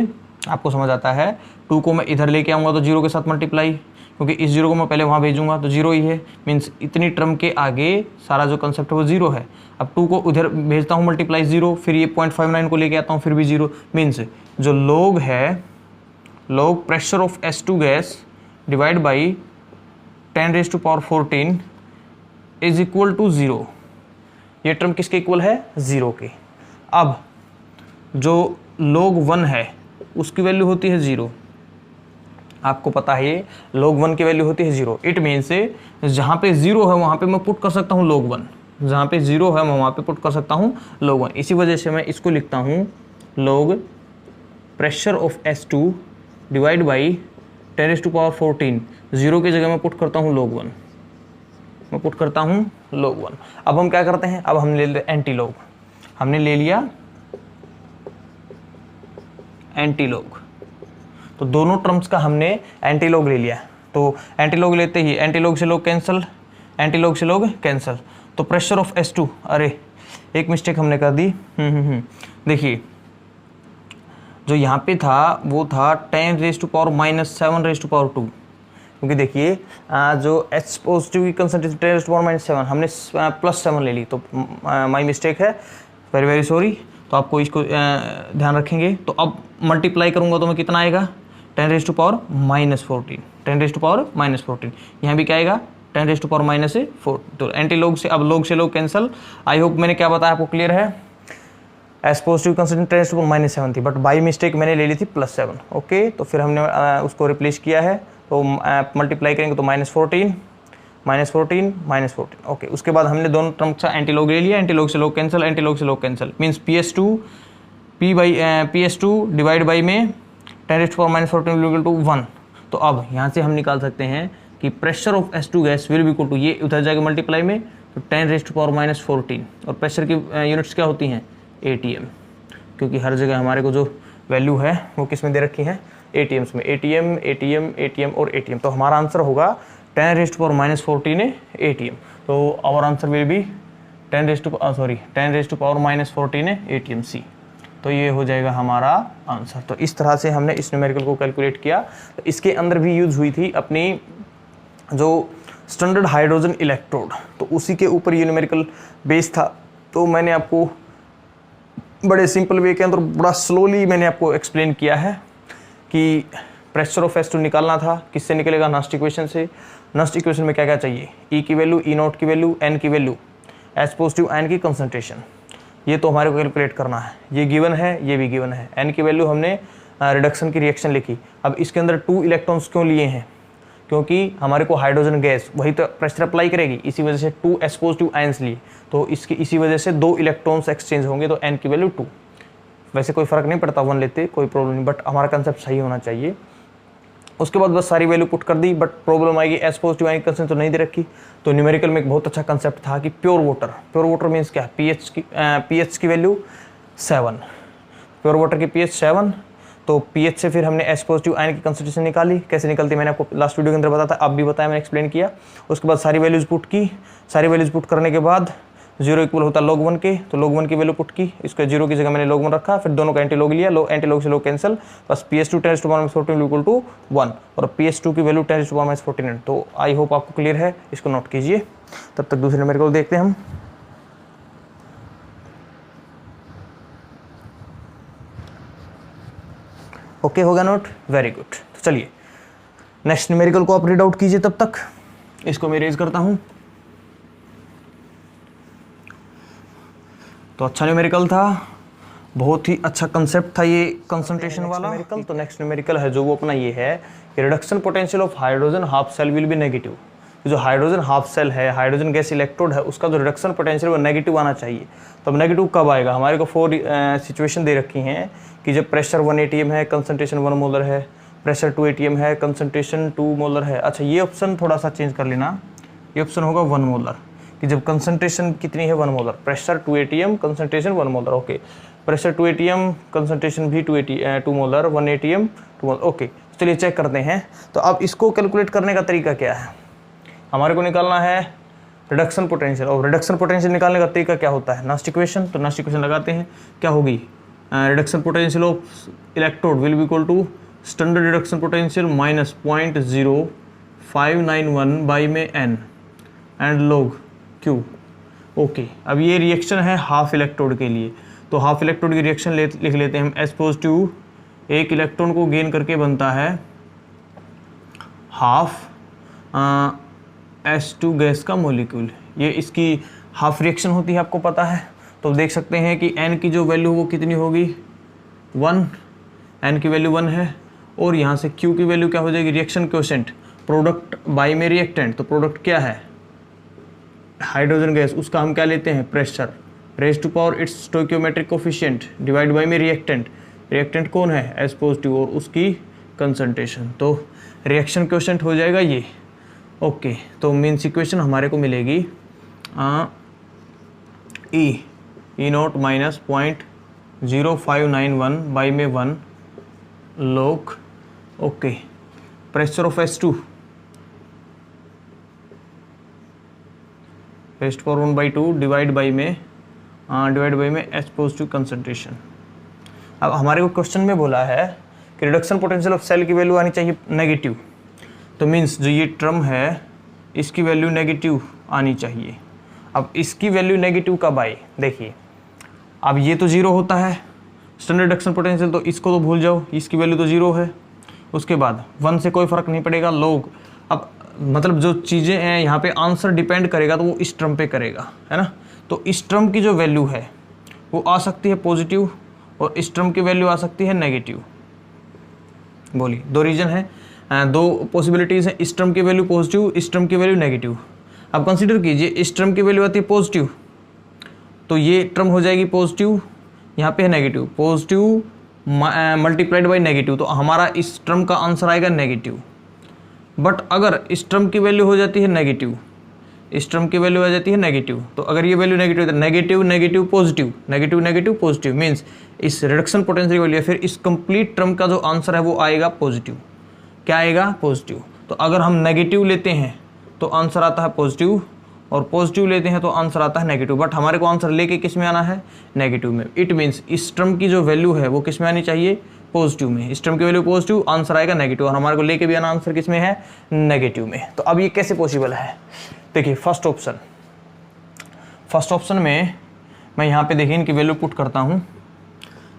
आपको समझ आता है 2 को मैं इधर लेके आऊँगा तो 0 के साथ मल्टीप्लाई, क्योंकि इस 0 को मैं पहले वहाँ भेजूंगा तो 0 ही है, मीन्स इतनी टर्म के आगे सारा जो कंसेप्ट है वो 0 है। अब 2 को उधर भेजता हूँ मल्टीप्लाई 0, फिर ये 0.59 को लेके आता हूँ फिर भी 0, मीन्स जो log है, log pressure of H2 gas divide by 10⁻14 is equal to 0। ये टर्म किसके इक्वल है? 0 के। अब जो log 1 है उसकी वैल्यू होती है 0, आपको पता है ये log 1 की वैल्यू होती है 0। इट मीन्स जहाँ पे 0 है वहाँ पे मैं पुट कर सकता हूँ log 1, जहाँ पे 0 है मैं वहाँ पे पुट कर सकता हूँ log 1। इसी वजह से मैं इसको लिखता हूँ log pressure of H2 divide by 10⁻14, 0 की जगह मैं पुट करता हूँ log 1, मैं पुट करता हूँ log 1। अब हम क्या करते हैं? अब हम ले लेते हैं एंटी लॉग। हमने ले लिया एंटी लॉग, तो दोनों टर्म्स का हमने एंटी लॉग ले लिया। तो एंटी लॉग लेते ही एंटी लॉग से लॉग कैंसिल, एंटी लॉग से लॉग कैंसिल। तो प्रेशर ऑफ H2, अरे एक मिस्टेक हमने कर दी। देखिए जो यहाँ पे था वो था 10⁻⁻⁷⁻², क्योंकि देखिए जो H पॉजिटिव की कंसंट्रेशन 10⁻⁻⁷, हमने +7 ले ली, तो माई मिस्टेक है, वेरी वेरी सॉरी। तो आपको इसको ध्यान रखेंगे। तो अब मल्टीप्लाई करूँगा तो मैं कितना आएगा, 10⁻⁻14, 10⁻⁻14। यहाँ भी क्या आएगा, 10⁻⁻4। तो एंटी लोग से अब लोग से लोग कैंसिल। आई होप मैंने क्या बताया आपको क्लियर है। एस पॉजिटिव कंसंट्रेशन 10⁻⁷ थी, बट बाई मिस्टेक मैंने ले ली थी +7। ओके, तो फिर हमने उसको रिप्लेस किया है, तो मल्टीप्लाई करेंगे तो -14, -14। ओके, उसके बाद हमने दोनों टर्म का एंटी लोग ले लिया, एंटी लोग से लोग कैंसिल, एंटी लोग से लोग cancel, means PS2 divide by में 10⁻⁻14 1। तो अब यहाँ से हम निकाल सकते हैं कि pressure of S2 gas will be equal to, ये उधर जाएगा मल्टीप्लाई में, तो 10⁻⁻14। और प्रेशर की यूनिट्स क्या होती हैं, ATM, क्योंकि हर जगह हमारे को जो वैल्यू है वो किस में दे रखी है, ATMs में। ATM और ATM, तो हमारा आंसर होगा 10⁻⁻14 ATM। तो our answer will be 10⁻⁻14 ATMC। तो ये हो जाएगा हमारा आंसर। तो इस तरह से हमने इस न्यूमेरिकल को कैलकुलेट किया। तो इसके अंदर भी यूज हुई थी अपनी जो स्टैंडर्ड हाइड्रोजन इलेक्ट्रोड, तो उसी के ऊपर ये न्यूमेरिकल बेस था। तो मैंने आपको बड़े सिंपल वे के अंदर बड़ा स्लोली मैंने आपको एक्सप्लेन किया है कि प्रेशर ऑफ S2 निकालना था, किससे निकलेगा, नस्ट इक्वेशन से। नस्ट इक्वेशन में क्या क्या चाहिए, E की वैल्यू, E0 की वैल्यू, N की वैल्यू, H पॉजिटिव आयन की कंसंट्रेशन, ये तो हमारे को कैलकुलेट करना है। ये गिवन है, ये भी गिवन है। N की वैल्यू हमने रिडक्शन की रिएक्शन लिखी। अब इसके अंदर 2 इलेक्ट्रॉन्स क्यों लिए हैं, क्योंकि हमारे को हाइड्रोजन गैस वही तो प्रेशर अप्लाई करेगी, इसी वजह से 2 H पॉजिटिव आयंस लिए, तो इसकी इसी वजह से 2 इलेक्ट्रॉन्स एक्सचेंज होंगे, तो N की वैल्यू 2। वैसे कोई फ़र्क नहीं पड़ता, 1 लेते कोई प्रॉब्लम नहीं, बट हमारा कंसेप्ट सही होना चाहिए। उसके बाद बस सारी वैल्यू पुट कर दी, बट प्रॉब्लम आएगी H पॉजिटिव आयन की कंसेंट तो नहीं दे रखी। तो न्यूमेरिकल में एक बहुत अच्छा कंसेप्ट था कि प्योर वाटर मीन्स क्या, pH की वैल्यू 7, प्योर वाटर की pH 7। तो pH से फिर हमने H पॉजिटिव आयन की कंसंट्रेशन निकाली। कैसे निकलती मैंने आपको लास्ट वीडियो के अंदर बताया था, अब भी बताया, मैंने एक्सप्लेन किया। उसके बाद सारी वैल्यूज पुट की, सारी वैल्यूज पुट करने के बाद 0 इक्वल होता log 1 के, तो log 1 की वैल्यू पुट की, इसको 0 की जगह मैंने log 1 रखा, फिर दोनों का एंटी लॉग लिया, एंटी लॉग से log कैंसिल, बस PS2 10⁻⁻14 इक्वल टू 1 और PS2 की वैल्यू 10⁻⁻14। तो आई होप आपको क्लियर है, इसको नोट कीजिए। तब तक दूसरे नंबर को देखते हैं हम। ओके होगा नोट, वेरी गुड। तो चलिए नेक्स्ट न्यूमेरिकल को आप रीड आउट कीजिए, तब तक इसको मैं रेज करता हूं। तो अच्छा न्यूमेरिकल था, बहुत ही अच्छा कंसेप्ट था ये कंसंट्रेशन वाला न्यूमेरिकल। तो नेक्स्ट न्यूमेरिकल है जो वो अपना ये है कि reduction potential of hydrogen half cell will be negative. जो हाइड्रोजन हाफ सेल है, हाइड्रोजन गैस इलेक्ट्रोड है, उसका जो रिडक्शन पोटेंशियल वो नेगेटिव आना चाहिए। तो अब नेगेटिव कब आएगा, हमारे को 4 सिचुएशन दे रखी हैं कि जब प्रेशर 1 ATM है, कंसंट्रेशन 1 मोलर है, प्रेशर 2 ATM है, कंसंट्रेशन 2 मोलर है। अच्छा, ये ऑप्शन थोड़ा सा चेंज कर लेना, ये ऑप्शन होगा 1 मोलर, कि जब कंसंट्रेशन कितनी है 1 molar, pressure 2 ATM, concentration 1 molar. Okay, pressure 2 ATM, concentration भी 2 मोलर, 1 ATM 2 मोलर। ओके, चलिए चेक करते हैं। तो अब इसको कैलकुलेट करने का तरीका क्या है, हमारे को निकालना है रिडक्शन पोटेंशियल, और रिडक्शन पोटेंशियल निकालने का तरीका क्या होता है, नस्ट इक्वेशन। तो नस्ट इक्वेशन लगाते हैं, क्या होगी, reduction potential of electrode will be equal to standard reduction potential minus 0.0591 by में n and log Q। Okay, अब ये रिएक्शन है हाफ इलेक्ट्रोड के लिए, तो हाफ इलेक्ट्रोड की रिएक्शन लिख लेते हैं हम। H पॉजिटिव एक इलेक्ट्रॉन को गेन करके बनता है हाफ H2 गैस का मॉलिक्यूल, ये इसकी हाफ रिएक्शन होती है, आपको पता है। तो देख सकते हैं कि n की जो वैल्यू वो कितनी होगी 1, n की वैल्यू 1 है, और यहाँ से Q की वैल्यू क्या हो जाएगी, रिएक्शन क्वोशेंट, प्रोडक्ट बाई में रिएक्टेंट। तो प्रोडक्ट क्या है, हाइड्रोजन गैस, उसका हम क्या लेते हैं, pressure, raise to power its stoichiometric coefficient divide by में रिएक्टेंट, रिएक्टेंट कौन है H पॉजिटिव, और उसकी कंसंट्रेशन। तो रिएक्शन क्वोशेंट हो जाएगा ये। ओके, तो मीन्स इक्वेशन हमारे को मिलेगी E0 माइनस 0.0591 बाई में 1 log। Okay, pressure of S2 rest power 1/2 divide by में H पॉजिटिव कंसंट्रेशन। अब हमारे को क्वेश्चन में बोला है कि रिडक्शन पोटेंशियल ऑफ सेल की वैल्यू आनी चाहिए नेगेटिव, तो मीन्स जो ये टर्म है इसकी वैल्यू नेगेटिव आनी चाहिए। अब इसकी वैल्यू नेगेटिव कब आई, देखिए अब ये तो जीरो होता है स्टैंडर्ड रिडक्शन पोटेंशियल, तो इसको तो भूल जाओ, इसकी वैल्यू तो जीरो है। उसके बाद 1 से कोई फ़र्क नहीं पड़ेगा लोग, अब मतलब जो चीज़ें हैं यहाँ पे आंसर डिपेंड करेगा तो वो इस टर्म पे करेगा, है ना। तो इस टर्म की जो वैल्यू है वो आ सकती है पॉजिटिव और इस टर्म की वैल्यू आ सकती है नेगेटिव। बोलिए, दो रीजन है, दो पॉसिबिलिटीज़ हैं, इस टर्म की वैल्यू पॉजिटिव, इस टर्म की वैल्यू नेगेटिव। अब कंसीडर कीजिए इस टर्म की वैल्यू आती है पॉजिटिव, तो ये टर्म हो जाएगी पॉजिटिव, यहाँ पे है negative, positive multiplied by negative, तो हमारा इस टर्म का आंसर आएगा नेगेटिव। बट अगर इस टर्म की वैल्यू हो जाती है नेगेटिव, इस टर्म की वैल्यू आ जाती है नेगेटिव, तो अगर ये वैल्यू नेगेटिव है तो negative negative positive, negative negative positive, means इस रिडक्शन पोटेंशियल वैल्यू फिर इस कंप्लीट टर्म का जो आंसर है वो आएगा पॉजिटिव। क्या आएगा, पॉजिटिव। तो अगर हम नेगेटिव लेते हैं तो आंसर आता है पॉजिटिव, और पॉजिटिव लेते हैं तो आंसर आता है नेगेटिव, बट हमारे को आंसर लेके किस में आना है, नेगेटिव में। इट मीन्स इस टर्म की जो वैल्यू है वो किस में आनी चाहिए, पॉजिटिव में। इस टर्म की वैल्यू पॉजिटिव, आंसर आएगा नेगेटिव, और हमारे को लेके भी आना आंसर किस में है, नेगेटिव में। तो अब ये कैसे पॉसिबल है, देखिए फर्स्ट ऑप्शन में मैं यहाँ पे देखिए इनकी वैल्यू पुट करता हूँ,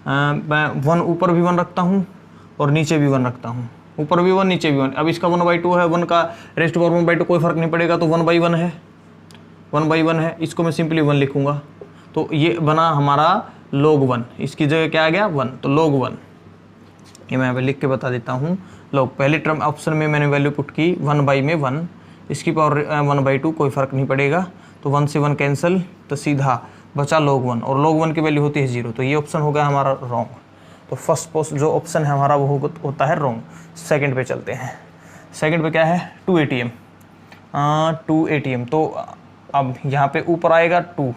मैं 1 ऊपर भी 1 रखता हूँ और नीचे भी 1 रखता हूँ, ऊपर भी 1 नीचे भी 1। अब इसका 1/2 है, 1 का रेस्ट पावर 1/2 कोई फर्क नहीं पड़ेगा, तो 1/1 है, 1/1 है, इसको मैं सिंपली 1 लिखूंगा। तो ये बना हमारा log 1, इसकी जगह क्या आ गया 1, तो log 1, ये मैं यहाँ पे लिख के बता देता हूँ। log पहले टर्म ऑप्शन में मैंने वैल्यू पुट की 1 में 1, इसकी पावर 1/2 कोई फर्क नहीं पड़ेगा, तो 1 से 1 कैंसिल, तो सीधा बचा log 1, और log 1 की वैल्यू होती है 0, तो ये ऑप्शन हो गया हमारा रॉन्ग। तो फर्स्ट जो ऑप्शन है हमारा वो होता है रॉन्ग। सेकंड पे चलते हैं, सेकंड पे क्या है 2 ATM, 2 ATM, तो अब यहाँ पे ऊपर आएगा 2,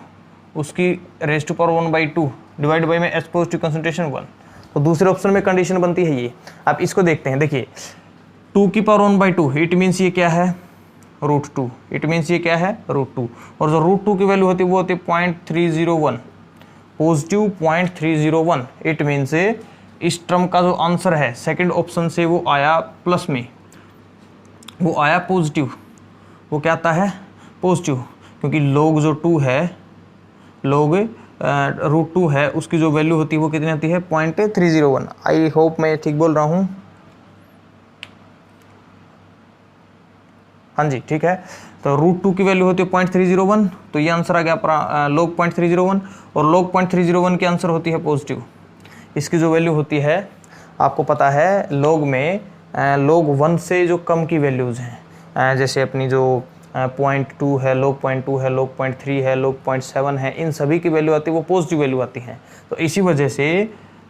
उसकी raise to power 1/2 divide by में H पॉजिटिव कंसंट्रेशन 1, तो दूसरे ऑप्शन में कंडीशन बनती है ये। अब इसको देखते हैं, देखिए 2 की पावर 1/2, इट मीन्स ये क्या है √2, इट मीन्स ये क्या है √2, और जो √2 की वैल्यू होती है वो होती है 0.301, पॉजिटिव 0.301। इट मीन्स इस टर्म का जो आंसर है सेकंड ऑप्शन से वो आया प्लस में, वो आया पॉजिटिव, वो क्या आता है पॉजिटिव, क्योंकि log जो 2 है, log √2 है, उसकी जो वैल्यू होती है वो कितनी आती है 0.301। आई होप मैं ठीक बोल रहा हूँ, हाँ जी ठीक है। तो √2 की वैल्यू होती है 0.301, तो ये आंसर आ गया अपना log 0.301, और log 0.301 की आंसर होती है पॉजिटिव। इसकी जो वैल्यू होती है आपको पता है log में log 1 से जो कम की वैल्यूज़ हैं, जैसे अपनी जो 0.2 है, log 0.2 है, log 0.3 है, log 0.7 है, इन सभी की वैल्यू आती है वो पॉजिटिव वैल्यू आती है। तो इसी वजह से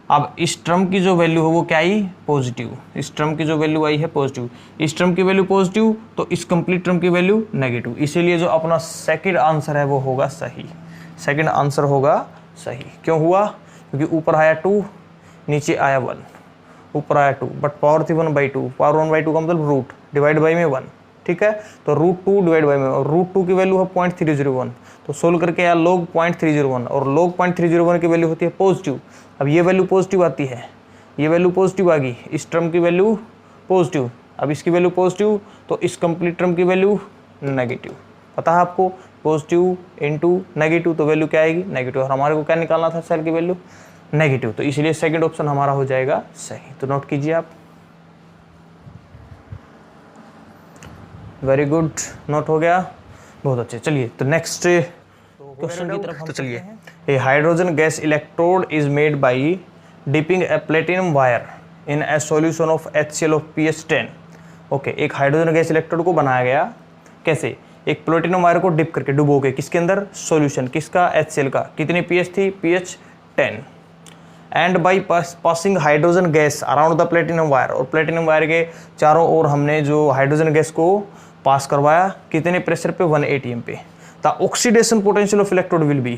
अब इस टर्म की जो वैल्यू है वो क्या आई पॉजिटिव, इस टर्म की जो वैल्यू आई है पॉजिटिव, इस टर्म की वैल्यू पॉजिटिव, तो इस कंप्लीट टर्म की वैल्यू नेगेटिव। इसीलिए जो अपना सेकंड आंसर है वो होगा सही, सेकंड आंसर होगा सही। क्यों हुआ, क्योंकि ऊपर आया 2, नीचे आया 1, ऊपर आया 2 बट पावर थी 1/2, पावर 1/2 का मतलब रूट डिवाइड बाई में 1, ठीक है। तो √2 डिवाइड बाई में, और √2 की वैल्यू है 0.301, तो सोल्व करके आया log 0.301, और log 0.301 की वैल्यू होती है पॉजिटिव। अब ये वैल्यू पॉजिटिव आती है, ये वैल्यू पॉजिटिव आ गई, इस टर्म की वैल्यू पॉजिटिव, अब इसकी वैल्यू पॉजिटिव, तो इस कंप्लीट टर्म की वैल्यू नेगेटिव। पता है आपको, पॉजिटिव इंटू नेगेटिव, तो वैल्यू क्या आएगी नेगेटिव, और हमारे को क्या निकालना था सेल की वैल्यू नेगेटिव, तो इसलिए सेकंड ऑप्शन हमारा हो जाएगा सही। तो नोट कीजिए आप, वेरी गुड, नोट हो गया, बहुत अच्छे। चलिए तो नेक्स्ट क्वेश्चन की तरफ, तो चलिए, a hydrogen gas electrode is made by dipping a platinum wire in a solution of HCl of pH 10। Okay, एक हाइड्रोजन गैस इलेक्ट्रोड को बनाया गया कैसे, एक प्लेटिनम वायर को डिप करके, डुबो के, किसके अंदर सॉल्यूशन किसका HCl का, कितनी pH थी pH 10, and by passing hydrogen gas around the platinum wire, और प्लेटिनम वायर के चारों ओर हमने जो हाइड्रोजन गैस को पास करवाया, कितने प्रेशर पे 1 ATM पे। The oxidation potential of electrode will B,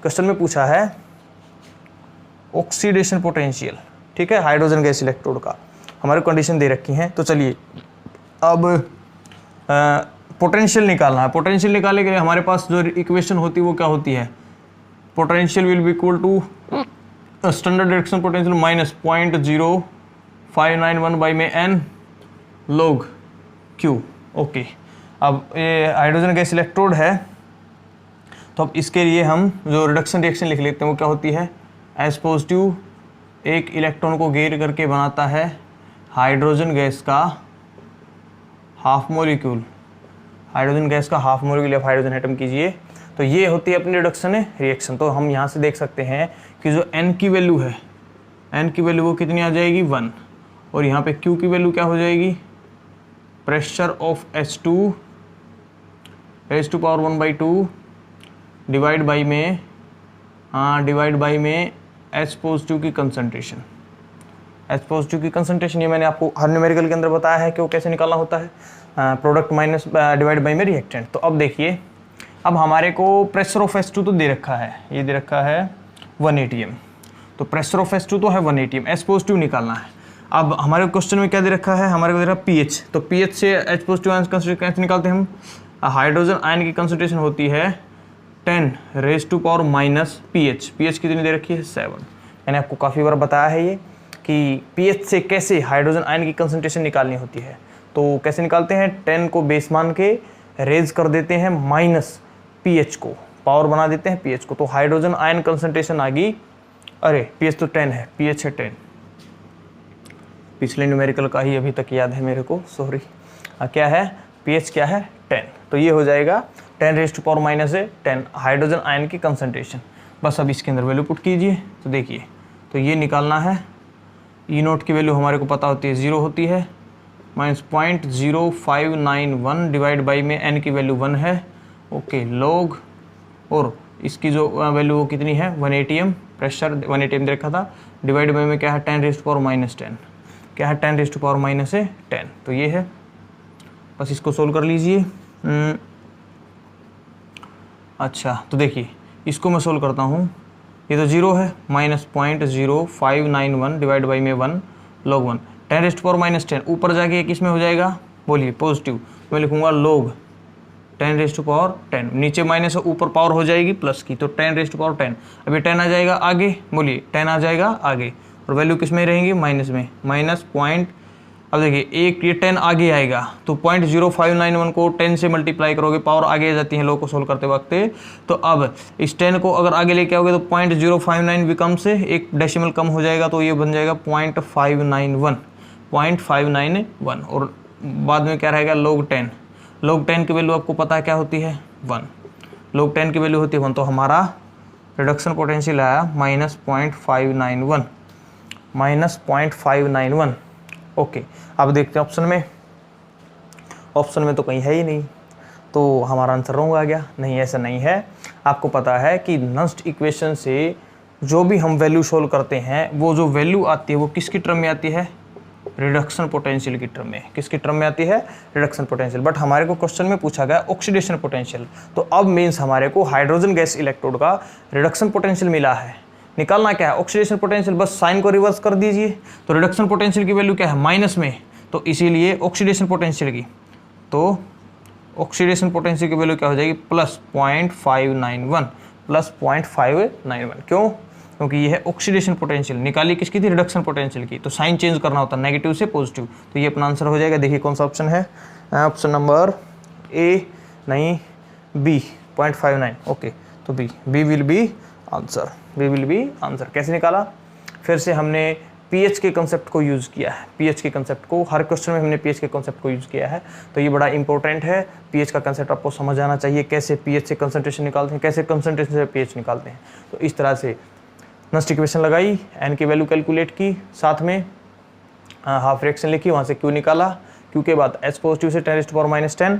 question में पूछा है ऑक्सीडेशन पोटेंशियल, ठीक है, हाइड्रोजन गैस इलेक्ट्रोड का, हमारे कंडीशन दे रखी हैं। तो चलिए अब पोटेंशियल निकालना है। पोटेंशियल निकालने के लिए हमारे पास जो इक्वेशन होती है वो क्या होती है, potential will be equal to standard reduction potential minus 0.0591 by में n log Q। ओके, अब ये हाइड्रोजन गैस इलेक्ट्रोड है, तो अब इसके लिए हम जो रिडक्शन रिएक्शन लिख लेते हैं वो क्या होती है, H पॉजिटिव एक इलेक्ट्रॉन को घेर करके बनाता है हाइड्रोजन गैस का हाफ मॉलिक्यूल, हाइड्रोजन गैस का half molecule of hydrogen atom कीजिए, तो ये होती है अपनी रिडक्शन रिएक्शन। तो हम यहाँ से देख सकते हैं कि जो n की वैल्यू है, n की वैल्यू वो कितनी आ जाएगी 1, और यहाँ पे Q की वैल्यू क्या हो जाएगी, pressure of H2 raise to power 1/2 divide by में H पॉजिटिव की कंसंट्रेशन, H पॉजिटिव की कंसंट्रेशन ये मैंने आपको हर न्यूमेरिकल के अंदर बताया है कि वो कैसे निकालना होता है, प्रोडक्ट माइनस डिवाइड बाई में रिएक्टेंट। तो अब देखिए, अब हमारे को प्रेशर ऑफ H2 तो दे रखा है, ये दे रखा है 1 atm, तो प्रेशर ऑफ H2 तो है 1 atm, H पॉजिटिव निकालना है। अब हमारे क्वेश्चन में क्या दे रखा है, हमारे को दे रखा है pH, तो pH से H पॉजिटिव आयन कंसंट्रेशन कैसे निकालते हैं हम, हाइड्रोजन आयन की कंसंट्रेशन होती है 10 raise to power minus pH, pH कितनी दे रखी है 7। मैंने आपको काफ़ी बार बताया है ये कि pH से कैसे हाइड्रोजन आयन की कंसंट्रेशन निकालनी होती है। तो कैसे निकालते हैं, 10 को बेस मान के रेज कर देते हैं माइनस pH को, पावर बना देते हैं pH को, तो हाइड्रोजन आयन कंसंट्रेशन आ गई, अरे pH तो 10 है, pH है 10, पिछले न्यूमेरिकल का ही अभी तक याद है मेरे को, सॉरी, क्या है pH क्या है 10, तो ये हो जाएगा 10 raise to power minus 10 hydrogen ion की कंसंट्रेशन। बस अब इसके अंदर वैल्यू पुट कीजिए, तो देखिए, तो ये निकालना है, ई नोट की वैल्यू हमारे को पता होती है 0 होती है, माइनस 0.0591 डिवाइड बाई में n की वैल्यू 1 है, ओके, लॉग, और इसकी जो वैल्यू वो कितनी है 1 atm, प्रेशर 1 atm देखा था, डिवाइड बाई में क्या है 10 रेज़ टू पावर माइनस 10, क्या है 10 रेज़ टू पावर माइनस 10, तो ये है, बस इसको सोल्व कर लीजिए। अच्छा, तो देखिए इसको मैं सोल्व करता हूँ, ये तो 0 है, माइनस 0.0591 डिवाइड बाई में 1 log 1, 10 raise to power minus 10, ऊपर जाके किस में हो जाएगा, बोलिए पॉजिटिव, मैं लिखूंगा log 10 रेज़ टू पावर 10, नीचे माइनस है ऊपर पावर हो जाएगी प्लस की, तो 10 रेज़ टू पावर 10, अभी 10 आ जाएगा आगे, बोलिए 10 आ जाएगा आगे, और वैल्यू किस में रहेंगी माइनस में, माइनस पॉइंट, अब देखिए एक ये 10 आगे आएगा, तो 0.0591 को 10 से मल्टीप्लाई करोगे, पावर आगे आ जाती है लोग को सोल्व करते वक्त, तो अब इस 10 को अगर आगे लेके आओगे तो 0.059 विकम से एक डेसिमल कम हो जाएगा, तो ये बन जाएगा 0.591, और बाद में क्या रहेगा log 10, log 10 की वैल्यू आपको पता है क्या होती है 1, log 10 की वैल्यू होती है 1, तो हमारा रिडक्शन पोटेंशियल आया -0.591। ओके, अब देखते हैं ऑप्शन में, ऑप्शन में तो कहीं है ही नहीं, तो हमारा आंसर रॉन्ग आ गया, नहीं ऐसा नहीं है। आपको पता है कि नस्ट इक्वेशन से जो भी हम वैल्यू सोल्व करते हैं, वो जो वैल्यू आती है वो किसकी टर्म में आती है, रिडक्शन पोटेंशियल की टर्म में, किसकी टर्म में आती है, रिडक्शन पोटेंशियल। बट हमारे को क्वेश्चन में पूछा गया ऑक्सीडेशन पोटेंशियल, तो अब मीन्स हमारे को हाइड्रोजन गैस इलेक्ट्रोड का रिडक्शन पोटेंशियल मिला है, निकालना क्या है ऑक्सीडेशन पोटेंशियल, बस साइन को रिवर्स कर दीजिए, तो रिडक्शन पोटेंशियल की वैल्यू क्या है माइनस में, तो इसीलिए ऑक्सीडेशन पोटेंशियल की, तो ऑक्सीडेशन पोटेंशियल की वैल्यू क्या हो जाएगी +0.591, +0.591, क्यों, क्योंकि ये है ऑक्सीडेशन पोटेंशियल, निकाली किसकी थी, रिडक्शन पोटेंशियल की, तो साइन चेंज करना होता है नेगेटिव से पॉजिटिव, तो ये अपना आंसर हो जाएगा। देखिए कौन सा ऑप्शन है, ऑप्शन नंबर ए, नहीं बी, 0.59, ओके, तो B will be answer, B will be answer. कैसे निकाला, फिर से हमने पीएच के कंसेप्ट को यूज़ किया है, पीएच के कंसेप्ट को हर क्वेश्चन में हमने पीएच के कंसेप्ट को यूज़ किया है, तो ये बड़ा इंपॉर्टेंट है, पीएच का कंसेप्ट आपको समझ आना चाहिए, कैसे पीएच से कंसंट्रेशन निकालते हैं, कैसे कंसंट्रेशन से पीएच निकालते हैं। तो इस तरह से नस्ट इक्वेशन लगाई, एन की वैल्यू कैलकुलेट की, साथ में हाफ रिएक्शन लिखी, वहाँ से क्यू निकाला, क्यू के बाद एच पॉजिटिव से 10⁻⁻10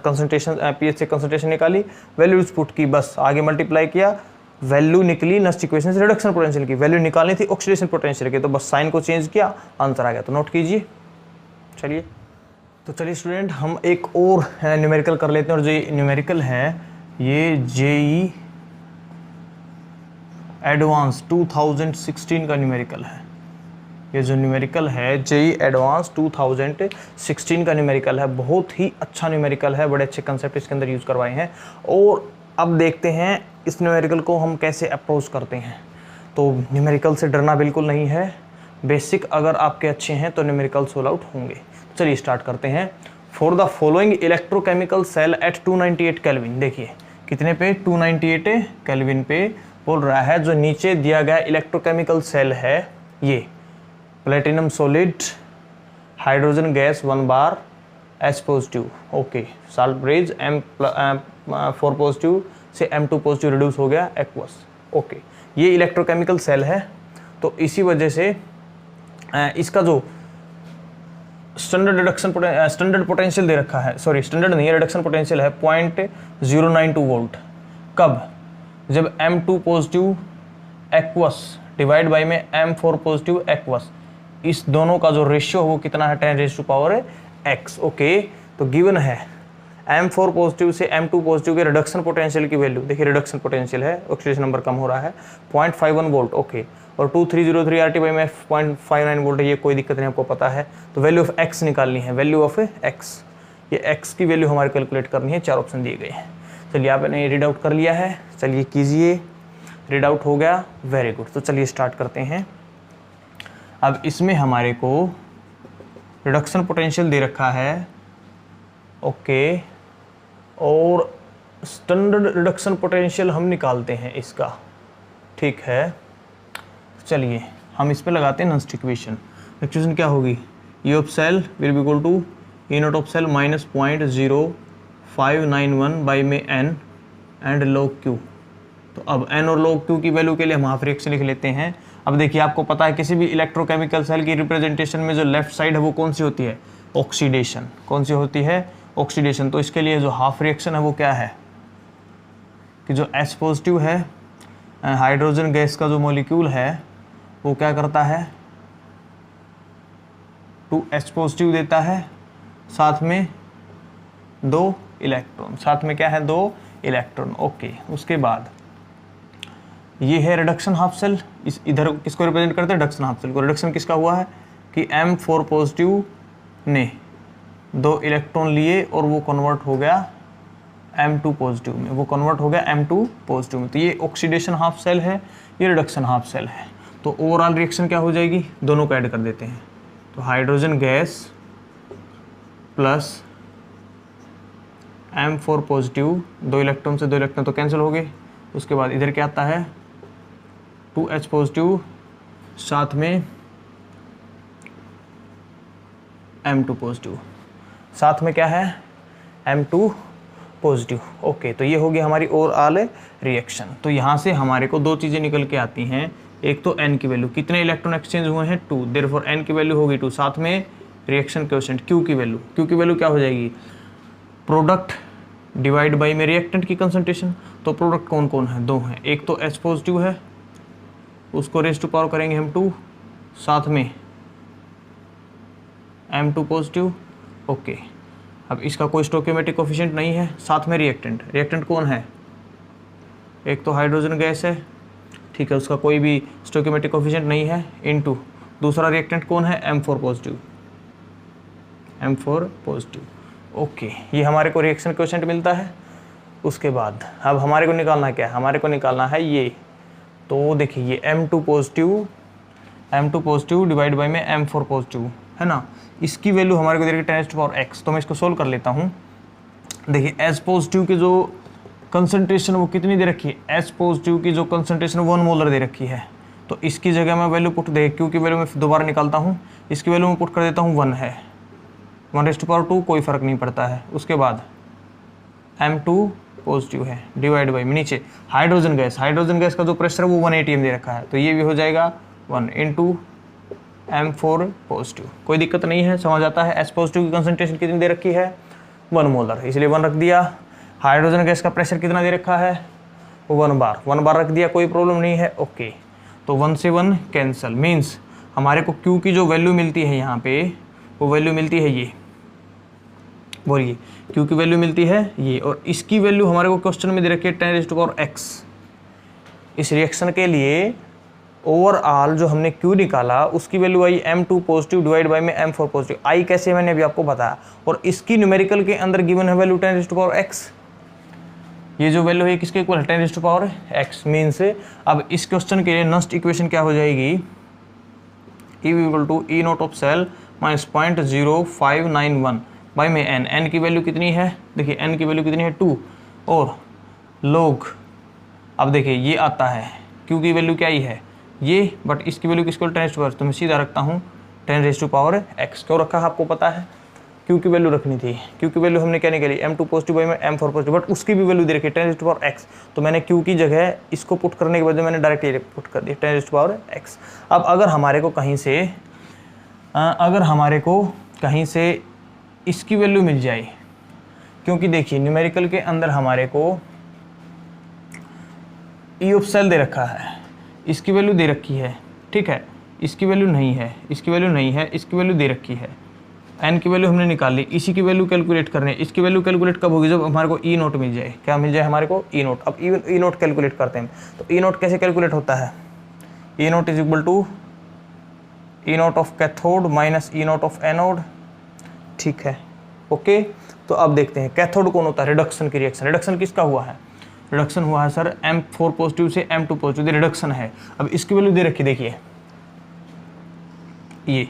कंसंट्रेशन, पीएच से कंसंट्रेशन निकाली, वैल्यूज पुट की, बस आगे मल्टीप्लाई किया, वैल्यू निकली नस्ट इक्वेशन से रिडक्शन पोटेंशियल की, वैल्यू निकालनी थी ऑक्सीडेशन पोटेंशियल की, तो बस साइन को चेंज किया, आंसर आ गया, तो नोट कीजिए। चलिए, तो चलिए स्टूडेंट, हम एक और न्यूमेरिकल कर लेते हैं, और जो न्यूमेरिकल है ये जेई एडवांस 2016 का न्यूमेरिकल है, ये जो न्यूमेरिकल है जेई एडवांस 2016 का न्यूमेरिकल है, बहुत ही अच्छा न्यूमेरिकल है, बड़े अच्छे कंसेप्ट इसके अंदर यूज़ करवाए हैं। और अब देखते हैं इस न्यूमेरिकल को हम कैसे अप्रोच करते हैं। तो न्यूमेरिकल से डरना बिल्कुल नहीं है, बेसिक अगर आपके अच्छे हैं तो न्यूमेरिकल सोल्व आउट होंगे। चलिए स्टार्ट करते हैं। For the following electrochemical cell at 298 kelvin, देखिए कितने पे, 298 केल्विन पे बोल रहा है। जो नीचे दिया गया इलेक्ट्रोकेमिकल सेल है ये प्लेटिनम सॉलिड, हाइड्रोजन गैस 1 बार, H positive, okay, salt bridge M4 positive से M2 पॉजिटिव रिड्यूस हो गया एक्वस, ओके। ये इलेक्ट्रोकेमिकल सेल है, तो इसी वजह से इसका जो स्टैंडर्ड पोटेंशियल दे रखा है, सॉरी स्टैंडर्ड नहीं है, रिडक्शन पोटेंशियल है 0.092 वोल्ट। कब? जब M2 positive aqueous divide by में M4 पॉजिटिव एक्वस, इस दोनों का जो रेशियो वो कितना है, 10⁻⁸ ओके। तो गिवन है M4 पॉजिटिव से M2 पॉजिटिव के रिडक्शन पोटेंशियल की वैल्यू, देखिए रिडक्शन पोटेंशियल है, ऑक्सीडेशन नंबर कम हो रहा है, 0.51 वोल्ट, ओके। और 2303 RT/MF 0.59 वोल्ट है, ये कोई दिक्कत नहीं, आपको पता है। तो वैल्यू ऑफ x निकालनी है, वैल्यू ऑफ x, ये x की वैल्यू हमारे कैलकुलेट करनी है, 4 ऑप्शन दिए गए हैं। चलिए आपने रीड आउट कर लिया है, चलिए कीजिए, रीड आउट हो गया, वेरी गुड। तो चलिए स्टार्ट करते हैं। अब इसमें हमारे को रिडक्शन पोटेंशियल दे रखा है, ओके, और स्टैंडर्ड रिडक्शन पोटेंशियल हम निकालते हैं इसका, ठीक है। चलिए हम इस पे लगाते हैं नॉनस्ट इक्वेशन। इक्वेशन क्या होगी, E of cell will be equal to E naught of cell minus 0.0591 by में n एंड log Q। तो अब n और log Q की वैल्यू के लिए हम हाफ रिएक्शन लिख लेते हैं। अब देखिए आपको पता है किसी भी इलेक्ट्रोकेमिकल सेल की रिप्रेजेंटेशन में जो लेफ्ट साइड है वो कौन सी होती है, ऑक्सीडेशन। कौन सी होती है, ऑक्सीडेशन। तो इसके लिए जो हाफ रिएक्शन है वो क्या है कि जो H पॉजिटिव है, हाइड्रोजन गैस का जो मॉलिक्यूल है वो क्या करता है, 2H पॉजिटिव देता है, साथ में 2 इलेक्ट्रॉन, साथ में क्या है, 2 इलेक्ट्रॉन, ओके। उसके बाद ये है रिडक्शन हाफ सेल, इस इधर किसको रिप्रेजेंट करते हैं, रिडक्शन हाफ सेल को। रिडक्शन किसका हुआ है कि M4 पॉजिटिव ने 2 इलेक्ट्रॉन लिए और वो कन्वर्ट हो गया M2 पॉजिटिव में, वो कन्वर्ट हो गया M2 पॉजिटिव में। तो ये ऑक्सीडेशन हाफ सेल है, ये रिडक्शन हाफ सेल है। तो ओवरऑल रिएक्शन क्या हो जाएगी, दोनों को ऐड कर देते हैं। तो hydrogen gas plus M4 positive, 2 electron से 2 इलेक्ट्रॉन तो कैंसिल हो गए। उसके बाद इधर क्या आता है, 2H पॉजिटिव, साथ में M2 पॉजिटिव, साथ में क्या है, M2 पॉजिटिव, ओके। तो ये होगी हमारी ओवरऑल रिएक्शन। तो यहाँ से हमारे को 2 चीज़ें निकल के आती हैं, एक तो n की वैल्यू, कितने इलेक्ट्रॉन एक्सचेंज हुए हैं, 2, देयरफॉर n की वैल्यू होगी 2, साथ में रिएक्शन कोएफिशिएंट Q की वैल्यू, Q की वैल्यू क्या हो जाएगी, प्रोडक्ट डिवाइड बाई में रिएक्टेंट की कंसंट्रेशन। तो प्रोडक्ट कौन कौन है, 2 हैं, एक तो H पॉजिटिव है, उसको रेज टू पावर करेंगे हम 2, साथ में M2 पॉजिटिव, ओके। अब इसका कोई स्टोइकियोमेट्रिक कोएफिशिएंट नहीं है, साथ में रिएक्टेंट, रिएक्टेंट कौन है, एक तो हाइड्रोजन गैस है, ठीक है, उसका कोई भी स्टोइकियोमेट्रिक कोएफिशिएंट नहीं है, इनटू दूसरा रिएक्टेंट कौन है, M4 positive, M4 positive, okay. ये हमारे को रिएक्शन कोएफिशिएंट मिलता है। उसके बाद अब हमारे को निकालना क्या है, हमारे को निकालना है ये, तो देखिए ये M2 पॉजिटिव डिवाइड बाई में M4 पॉजिटिव है ना, इसकी वैल्यू हमारे को दे रखी 10⁻⁴ तो मैं इसको सोल्व कर लेता हूँ। देखिए H पॉजिटिव की जो कंसंट्रेशन वो कितनी दे रखी है, H पॉजिटिव की जो कंसंट्रेशन 1 मोलर दे रखी है, तो इसकी जगह मैं वैल्यू पुट दे, Q की वैल्यू मैं दोबारा निकालता हूँ, इसकी वैल्यू मैं पुट कर देता हूँ 1 है, 1⁻², कोई फ़र्क नहीं पड़ता है। उसके बाद M2 पॉजिटिव है डिवाइड बाई में नीचे हाइड्रोजन गैस का जो प्रेशर है वो 1 atm दे रखा है, तो ये भी हो जाएगा 1 इंटू M4 पॉजिटिव। कोई दिक्कत नहीं है, समझ आता है। H पॉजिटिव की कंसंट्रेशन कितनी दे रखी है, 1 मोलर, इसलिए 1 रख दिया। हाइड्रोजन गैस का प्रेशर कितना दे रखा है, वो 1 बार रख दिया, कोई प्रॉब्लम नहीं है, ओके। तो 1 से 1 कैंसिल, मीन्स हमारे को Q की जो वैल्यू मिलती है यहाँ पे, वो वैल्यू मिलती है ये, बोलिए Q की वैल्यू मिलती है ये, और इसकी वैल्यू हमारे को क्वेश्चन में दे रखी है 10⁻⁴। इस रिएक्शन के लिए ओवरऑल जो हमने Q निकाला उसकी value I M2 positive divide by में M4 पॉजिटिव। आई कैसे मैंने अभी आपको बताया, और इसकी न्यूमेरिकल के अंदर गिवन है वैल्यू 10⁻⁴। ये जो वैल्यू है किसके इक्वल है, 10 raise to power x। Means अब इस क्वेश्चन के लिए नेक्स्ट इक्वेशन क्या हो जाएगी, E equal to E naught of cell minus 0.0591 by में n की वैल्यू कितनी है, देखिए n की वैल्यू कितनी है 2, और लोग अब देखिए ये आता है q की वैल्यू क्या ही है ये, बट इसकी वैल्यू किसको 10 रेज़ टू पावर, तो मैं सीधा रखता हूँ 10 रेज़ टू पावर x। क्यों रखा है आपको पता है, q की वैल्यू रखनी थी, q की वैल्यू हमने क्या निकाली m2 पॉजिटिव बाई में m4 पॉजिटिव, बट उसकी भी वैल्यू दे रखी है 10 रेज़ टू पावर x, तो मैंने q की जगह इसको पुट करने के बजाय मैंने डायरेक्ट ये पुट कर दिया 10 रेज़ टू पावर x। अब अगर हमारे को कहीं से इसकी वैल्यू मिल जाए, क्योंकि देखिए न्यूमेरिकल के अंदर हमारे को ई ऑफ सेल दे रखा है, इसकी वैल्यू दे रखी है, ठीक है, इसकी वैल्यू नहीं है, इसकी वैल्यू नहीं है, इसकी वैल्यू दे रखी है, एन की वैल्यू हमने निकाल ली, इसी की वैल्यू कैलकुलेट करनी है। इसकी वैल्यू कैलकुलेट कब होगी, जब हमारे को ई नोट मिल जाए, क्या मिल जाए हमारे को, ई नोट। अब ई नोट कैलकुलेट करते हैं, तो ई नोट कैसे कैलकुलेट होता है, E naught is equal to E naught of cathode minus E naught of anode, ठीक है, ओके। तो अब देखते हैं कैथोड कौन होता है, रिडक्शन की रिएक्शन, रिडक्शन किसका हुआ है, रिडक्शन हुआ है सर M4 पॉजिटिव से M2 पॉजिटिव, रिडक्शन है। अब इसकी वैल्यू दे रखी देखिए ये,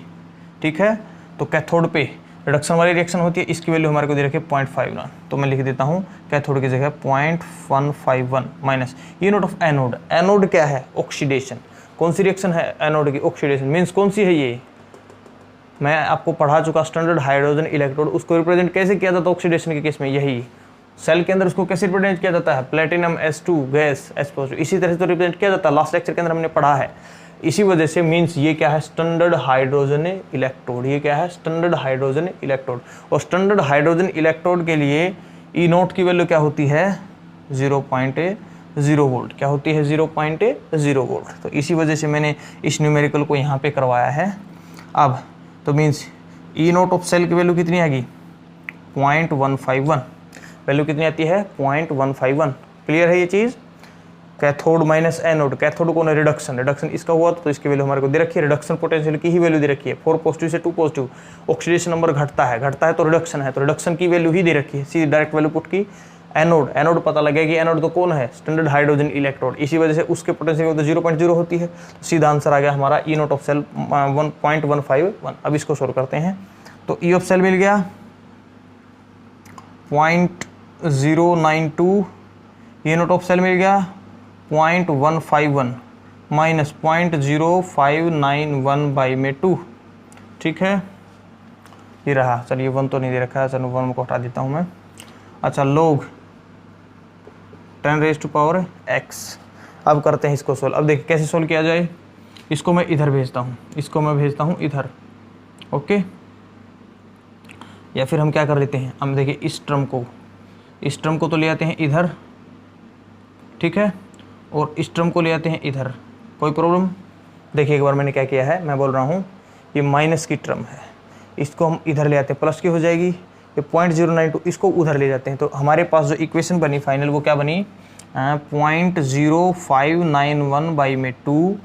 ठीक है, तो कैथोड पे रिडक्शन वाली रिएक्शन होती है, इसकी वैल्यू हमारे को दे रखी है 0.51, तो मैं लिख देता हूँ कैथोड की जगह 0.151 minus E naught of anode, anode क्या है, ऑक्सीडेशन, कौन सी रिएक्शन है एनोड की, ऑक्सीडेशन, मीन्स कौन सी है ये, मैं आपको पढ़ा चुका स्टैंडर्ड हाइड्रोजन इलेक्ट्रोड, उसको रिप्रेजेंट कैसे किया जाता है ऑक्सीडेशन के केस में, यही सेल के अंदर उसको कैसे रिप्रेजेंट किया जाता है, platinum S2 gas S positive, इसी तरह से तो रिप्रेजेंट किया जाता है, लास्ट लेक्चर के अंदर हमने पढ़ा है। इसी वजह से मीन्स ये क्या है, स्टैंडर्ड हाइड्रोजन इलेक्ट्रोड, ये क्या है, स्टैंडर्ड हाइड्रोजन इलेक्ट्रोड, और स्टैंडर्ड हाइड्रोजन इलेक्ट्रोड के लिए ई नोट की वैल्यू क्या होती है 0.0 वोल्ट, क्या होती है 0.0 वोल्ट। तो इसी वजह से मैंने इस न्यूमेरिकल को यहाँ पे करवाया है। अब तो means E naught of cell की वैल्यू कितनी आएगी 0.151, वैल्यू कितनी आती है 0.151, क्लियर है ये चीज़। कैथोड माइनस एनोड, कैथोड को ना रिडक्शन, रिडक्शन इसका हुआ तो इसकी वैल्यू हमारे को दे रखी है, रिडक्शन पोटेंशियल की ही वैल्यू दे रखी है, 4 पॉजिटिव से 2 पॉजिटिव, ऑक्सीडेशन नंबर घटता है तो रिडक्शन है, तो रिडक्शन की वैल्यू ही दे रखी है, सीधी डायरेक्ट वैल्यू पुट की। एनोड, एनोड पता लगेगा कि एनोड तो कौन है, स्टैंडर्ड हाइड्रोजन इलेक्ट्रोड, इसी वजह से उसके पोटेंशियल तो 0.0 होती है, तो सीधा आंसर आ गया हमारा ई नोट ऑफ सेल 1.151। अब इसको सोल्व करते हैं, तो ई ऑफ सेल मिल गया 0.092, ई नोट ऑफ सेल मिल गया 0.151 माइनस 0.0591 बाई में 2, ठीक है, ये रहा। चलिए 1 तो नहीं दे रखा है, चलो 1 को हटा देता हूँ मैं। अच्छा, लोग 10 रेज़ टू पावर x। अब करते हैं इसको सोल्व। अब देखिए कैसे सोल्व किया जाए, इसको मैं इधर भेजता हूँ, इसको मैं भेजता हूँ इधर, ओके, या फिर हम क्या कर लेते हैं, हम देखिए इस टर्म को तो ले आते हैं इधर, ठीक है, और इस टर्म को ले आते हैं इधर, कोई प्रॉब्लम। देखिए एक बार मैंने क्या किया है, मैं बोल रहा हूँ ये माइनस की टर्म है, इसको हम इधर ले आते हैं, प्लस की हो जाएगी, ये 0.092 इसको उधर ले जाते हैं, तो हमारे पास जो इक्वेशन बनी फाइनल वो क्या बनी 0.0591 बाई में 2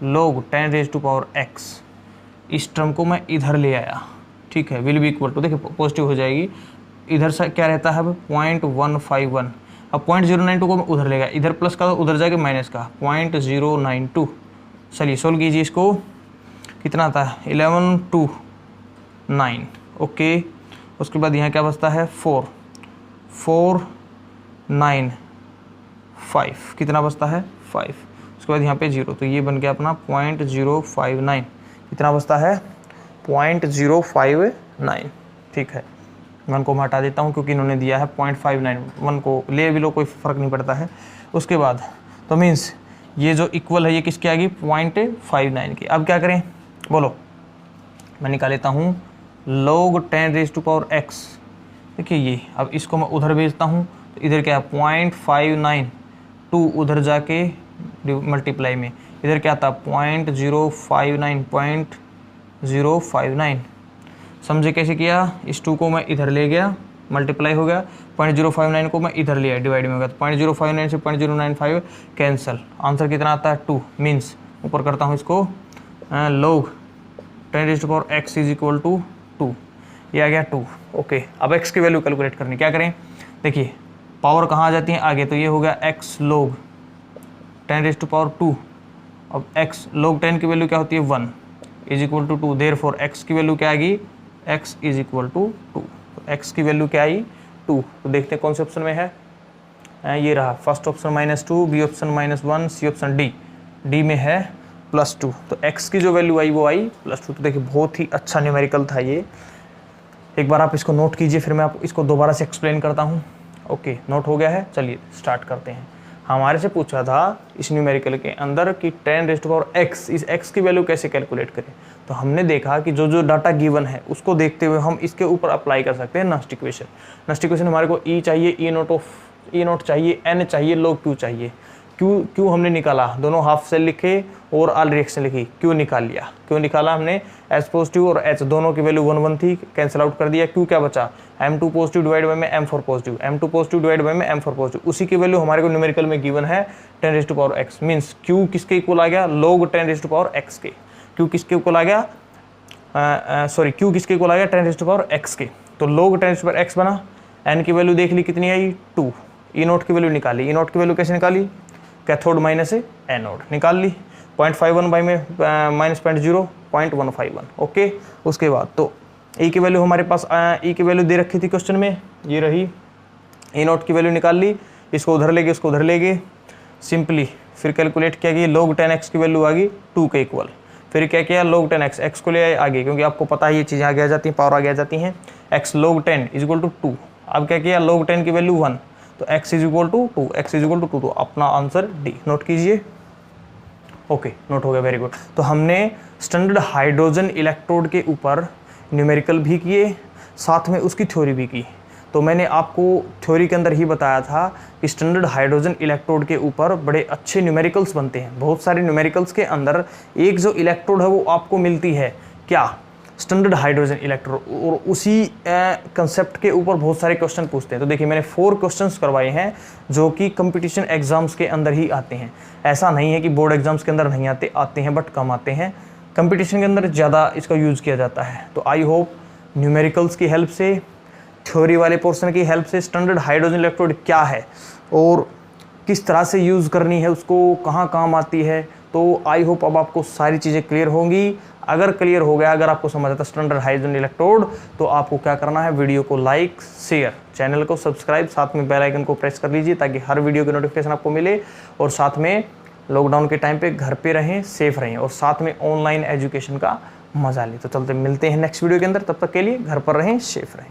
लोग 10 रेज़ टू पावर x। इस टर्म को मैं इधर ले आया, ठीक है, विल बी इक्वल टू, देखिए पॉजिटिव हो जाएगी, इधर से क्या रहता है 0.151, अब 0.092 को मैं उधर लेगा, इधर प्लस का उधर जाएगा माइनस का 0.092। चलिए सोल्व कीजिए इसको, कितना आता है 1129, ओके। उसके बाद यहाँ क्या बचता है 4.995, कितना बचता है 5, उसके बाद यहाँ पे 0, तो ये बन गया अपना 0.059, कितना बचता है 0.059, ठीक है। 1 को मैं हटा देता हूँ क्योंकि इन्होंने दिया है 0.59, 1 को ले भी लो कोई फ़र्क नहीं पड़ता है। उसके बाद तो मीन्स ये जो इक्वल है ये किसकी आ गई 0.59 की। अब क्या करें बोलो, मैं निकाल लेता हूँ log 10 raise to power x, देखिए ये, अब इसको मैं उधर भेजता हूँ, तो इधर क्या है 0.592 उधर जाके मल्टीप्लाई में, इधर क्या आता 0.059, समझे कैसे किया, इस 2 को मैं इधर ले गया, मल्टीप्लाई हो गया, 0.059 को मैं इधर लिया, डिवाइड में हो गया, तो 0.059 से 0.095 कैंसिल, आंसर कितना आता है 2, मीन्स ऊपर करता हूँ इसको log 10 raise to power x is equal to 2, ये आ गया 2, ओके। अब x की वैल्यू कैलकुलेट करनी, क्या करें, देखिए पावर कहाँ आ जाती है आगे, तो ये हो गया x log 10⁻²। अब x log 10 की वैल्यू क्या होती है 1 is equal to 2, therefore x की वैल्यू क्या आएगी, x इज इक्वल टू 2। तो x की वैल्यू क्या आई 2। तो देखते हैं कौन से ऑप्शन में है, ये रहा first option -2, B option -1, C option D में है +2। तो x की जो वैल्यू आई वो आई +2। तो देखिए बहुत ही अच्छा न्यूमेरिकल था ये, एक बार आप इसको नोट कीजिए, फिर मैं आप इसको दोबारा से एक्सप्लेन करता हूँ। ओके, नोट हो गया है, चलिए स्टार्ट करते हैं। हमारे से पूछा था इस न्यूमेरिकल के अंदर कि 10⁻x, इस x की वैल्यू कैसे कैलकुलेट करें। तो हमने देखा कि जो जो डाटा गिवन है उसको देखते हुए हम इसके ऊपर अप्लाई कर सकते हैं नस्ट इक्वेशन। नस्ट इक्वेशन हमारे को e चाहिए, ई नोट चाहिए, n चाहिए, log q चाहिए। क्यू हमने निकाला, दोनों हाफ सेल लिखे और आल रिएक्शन लिखी, क्यू निकाल लिया। क्यू निकाला हमने, एच पॉजिटिव और एच दोनों की वैल्यू 1 1 थी, कैंसिल आउट कर दिया। क्यू क्या बचा, M2 पॉजिटिव डिवाइड बाय में M4 positive, M2 positive divide by में M4 पॉजिटिव। उसी की वैल्यू हमारे को न्यूमेरिकल में गिवन है 10⁻x, मीन्स क्यू किसके इक्वल आ गया, log 10⁻x के। क्यू किसके इक्वल आ गया, क्यू किसके इक्वल आ गया 10⁻x के। तो log 10⁻x बना, n की वैल्यू देख ली कितनी आई 2, ई नोट की वैल्यू निकाली। ई नोट की वैल्यू कैसे निकाली, कैथोड माइनस एनोड निकाल ली, 0.51 बाई में -0.0 0.151। ओके, उसके बाद तो ई की वैल्यू हमारे पास ई की वैल्यू दे रखी थी क्वेश्चन में, ये रही। ई नोट की वैल्यू निकाल ली, इसको उधर ले गए, उसको उधर ले गए, सिंपली फिर कैलकुलेट किया कि log 10x की वैल्यू आ गई 2 के इक्वल। फिर क्या किया, log 10x, x को ले आए आगे, क्योंकि आपको पता है ये चीज़ें आगे आ जाती हैं, पावर आगे आ जाती हैं। x log 10 is equal to 2। अब क्या किया, log 10 की वैल्यू 1, तो x is equal to 2, x is equal to 2। तो अपना आंसर डी, नोट कीजिए। ओके, नोट हो गया, वेरी गुड। तो हमने स्टैंडर्ड हाइड्रोजन इलेक्ट्रोड के ऊपर न्यूमेरिकल भी किए, साथ में उसकी थ्योरी भी की। तो मैंने आपको थ्योरी के अंदर ही बताया था कि स्टैंडर्ड हाइड्रोजन इलेक्ट्रोड के ऊपर बड़े अच्छे न्यूमेरिकल्स बनते हैं। बहुत सारे न्यूमेरिकल्स के अंदर एक जो इलेक्ट्रोड है वो आपको मिलती है क्या, स्टैंडर्ड हाइड्रोजन इलेक्ट्रोड, और उसी कंसेप्ट के ऊपर बहुत सारे क्वेश्चन पूछते हैं। तो देखिए मैंने 4 क्वेश्चंस करवाए हैं जो कि कंपटीशन एग्जाम्स के अंदर ही आते हैं। ऐसा नहीं है कि बोर्ड एग्जाम्स के अंदर नहीं आते, आते हैं बट कम आते हैं। कंपटीशन के अंदर ज़्यादा इसका यूज़ किया जाता है। तो आई होप न्यूमेरिकल्स की हेल्प से, थ्योरी वाले पोर्शन की हेल्प से स्टैंडर्ड हाइड्रोजन इलेक्ट्रोड क्या है और किस तरह से यूज़ करनी है, उसको कहाँ काम आती है, तो आई होप अब आपको सारी चीज़ें क्लियर होंगी। अगर क्लियर हो गया, अगर आपको समझ आता स्टैंडर्ड हाइड्रोजन इलेक्ट्रोड, तो आपको क्या करना है, वीडियो को लाइक, शेयर, चैनल को सब्सक्राइब, साथ में बेल आइकन को प्रेस कर लीजिए ताकि हर वीडियो की नोटिफिकेशन आपको मिले। और साथ में लॉकडाउन के टाइम पे घर पे रहें, सेफ रहें और साथ में ऑनलाइन एजुकेशन का मजा लें। तो चलते मिलते हैं नेक्स्ट वीडियो के अंदर, तब तक के लिए घर पर रहें, सेफ रहें।